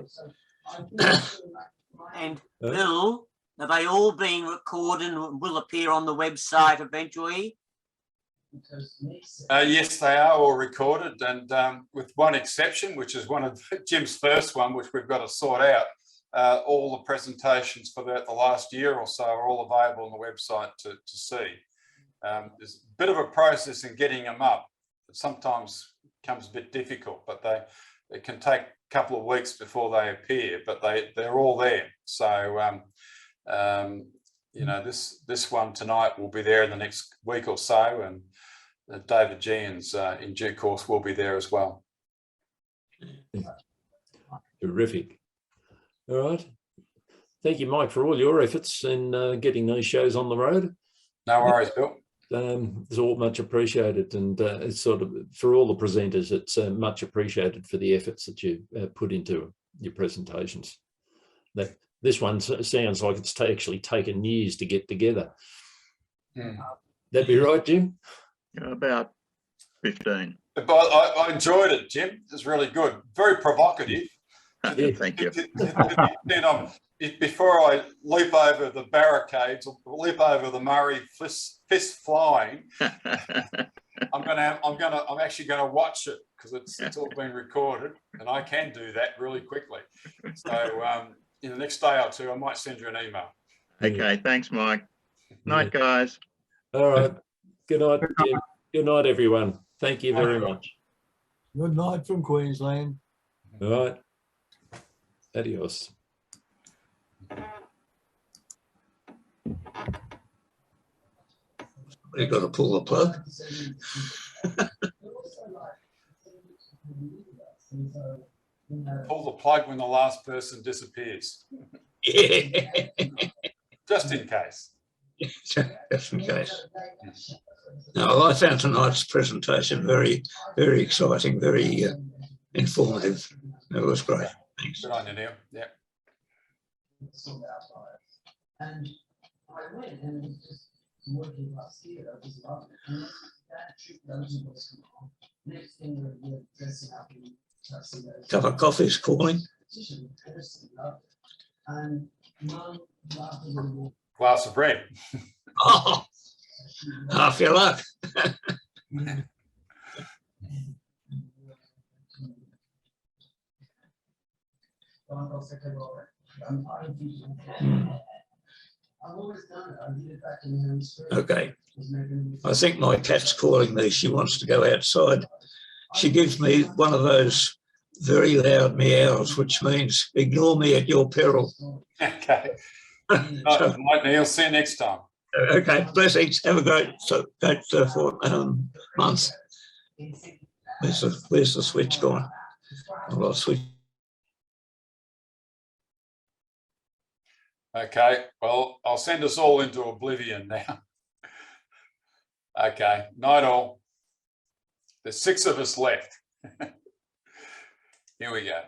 [SPEAKER 6] And Bill, are they all being recorded and will appear on the website eventually?
[SPEAKER 4] Yes, they are all recorded, and with one exception, which is one of Jim's first one, which we've got to sort out. All the presentations for the last year or so are all available on the website to see. There's a bit of a process in getting them up. It sometimes becomes a bit difficult, but it can take a couple of weeks before they appear, but they're all there. So this one tonight will be there in the next week or so, and David Jean's in due course will be there as well.
[SPEAKER 2] Terrific. All right. Thank you, Mike, for all your efforts in getting these shows on the road.
[SPEAKER 4] No worries, Bill.
[SPEAKER 2] It's all much appreciated, and it's sort of for all the presenters, it's much appreciated for the efforts that you put into your presentations. This one sounds like it's actually taken years to get together. That'd be right, Jim?
[SPEAKER 1] About 15.
[SPEAKER 4] But I enjoyed it, Jim. It's really good. Very provocative.
[SPEAKER 1] Yeah, thank you.
[SPEAKER 4] Before I leap over the barricades or leap over the Murray fist flying, I'm actually gonna watch it because it's all been recorded, and I can do that really quickly. So in the next day or two, I might send you an email.
[SPEAKER 1] Okay, thanks, Mike. Night, guys.
[SPEAKER 2] All right. Good night, Jim. Good night, everyone. Thank you very much.
[SPEAKER 12] Good night from Queensland.
[SPEAKER 2] All right. Adios.
[SPEAKER 9] You've got to pull the plug.
[SPEAKER 4] Pull the plug when the last person disappears.
[SPEAKER 9] Yeah.
[SPEAKER 4] Just in case.
[SPEAKER 9] Just in case. No, I found tonight's presentation very, very exciting, very informative. It was great. Thanks.
[SPEAKER 4] Good on you, Neil. Yeah.
[SPEAKER 13] And I went and was just working last year. I was loving it. And that trip was on. Next thing we're dressing up in tuxedos.
[SPEAKER 9] Cup of coffee's calling.
[SPEAKER 13] And Mum laughed a little bit.
[SPEAKER 4] Glass of bread.
[SPEAKER 9] Oh, half your luck. Okay. I think my cat's calling me. She wants to go outside. She gives me one of those very loud meows, which means ignore me at your peril.
[SPEAKER 4] Okay. Right, Neil. See you next time.
[SPEAKER 9] Okay. Blessings. Have a great month. Where's the switch gone? I've got a switch.
[SPEAKER 4] Okay, well, I'll send us all into oblivion now. Okay, night all. There's 6 of us left. Here we go.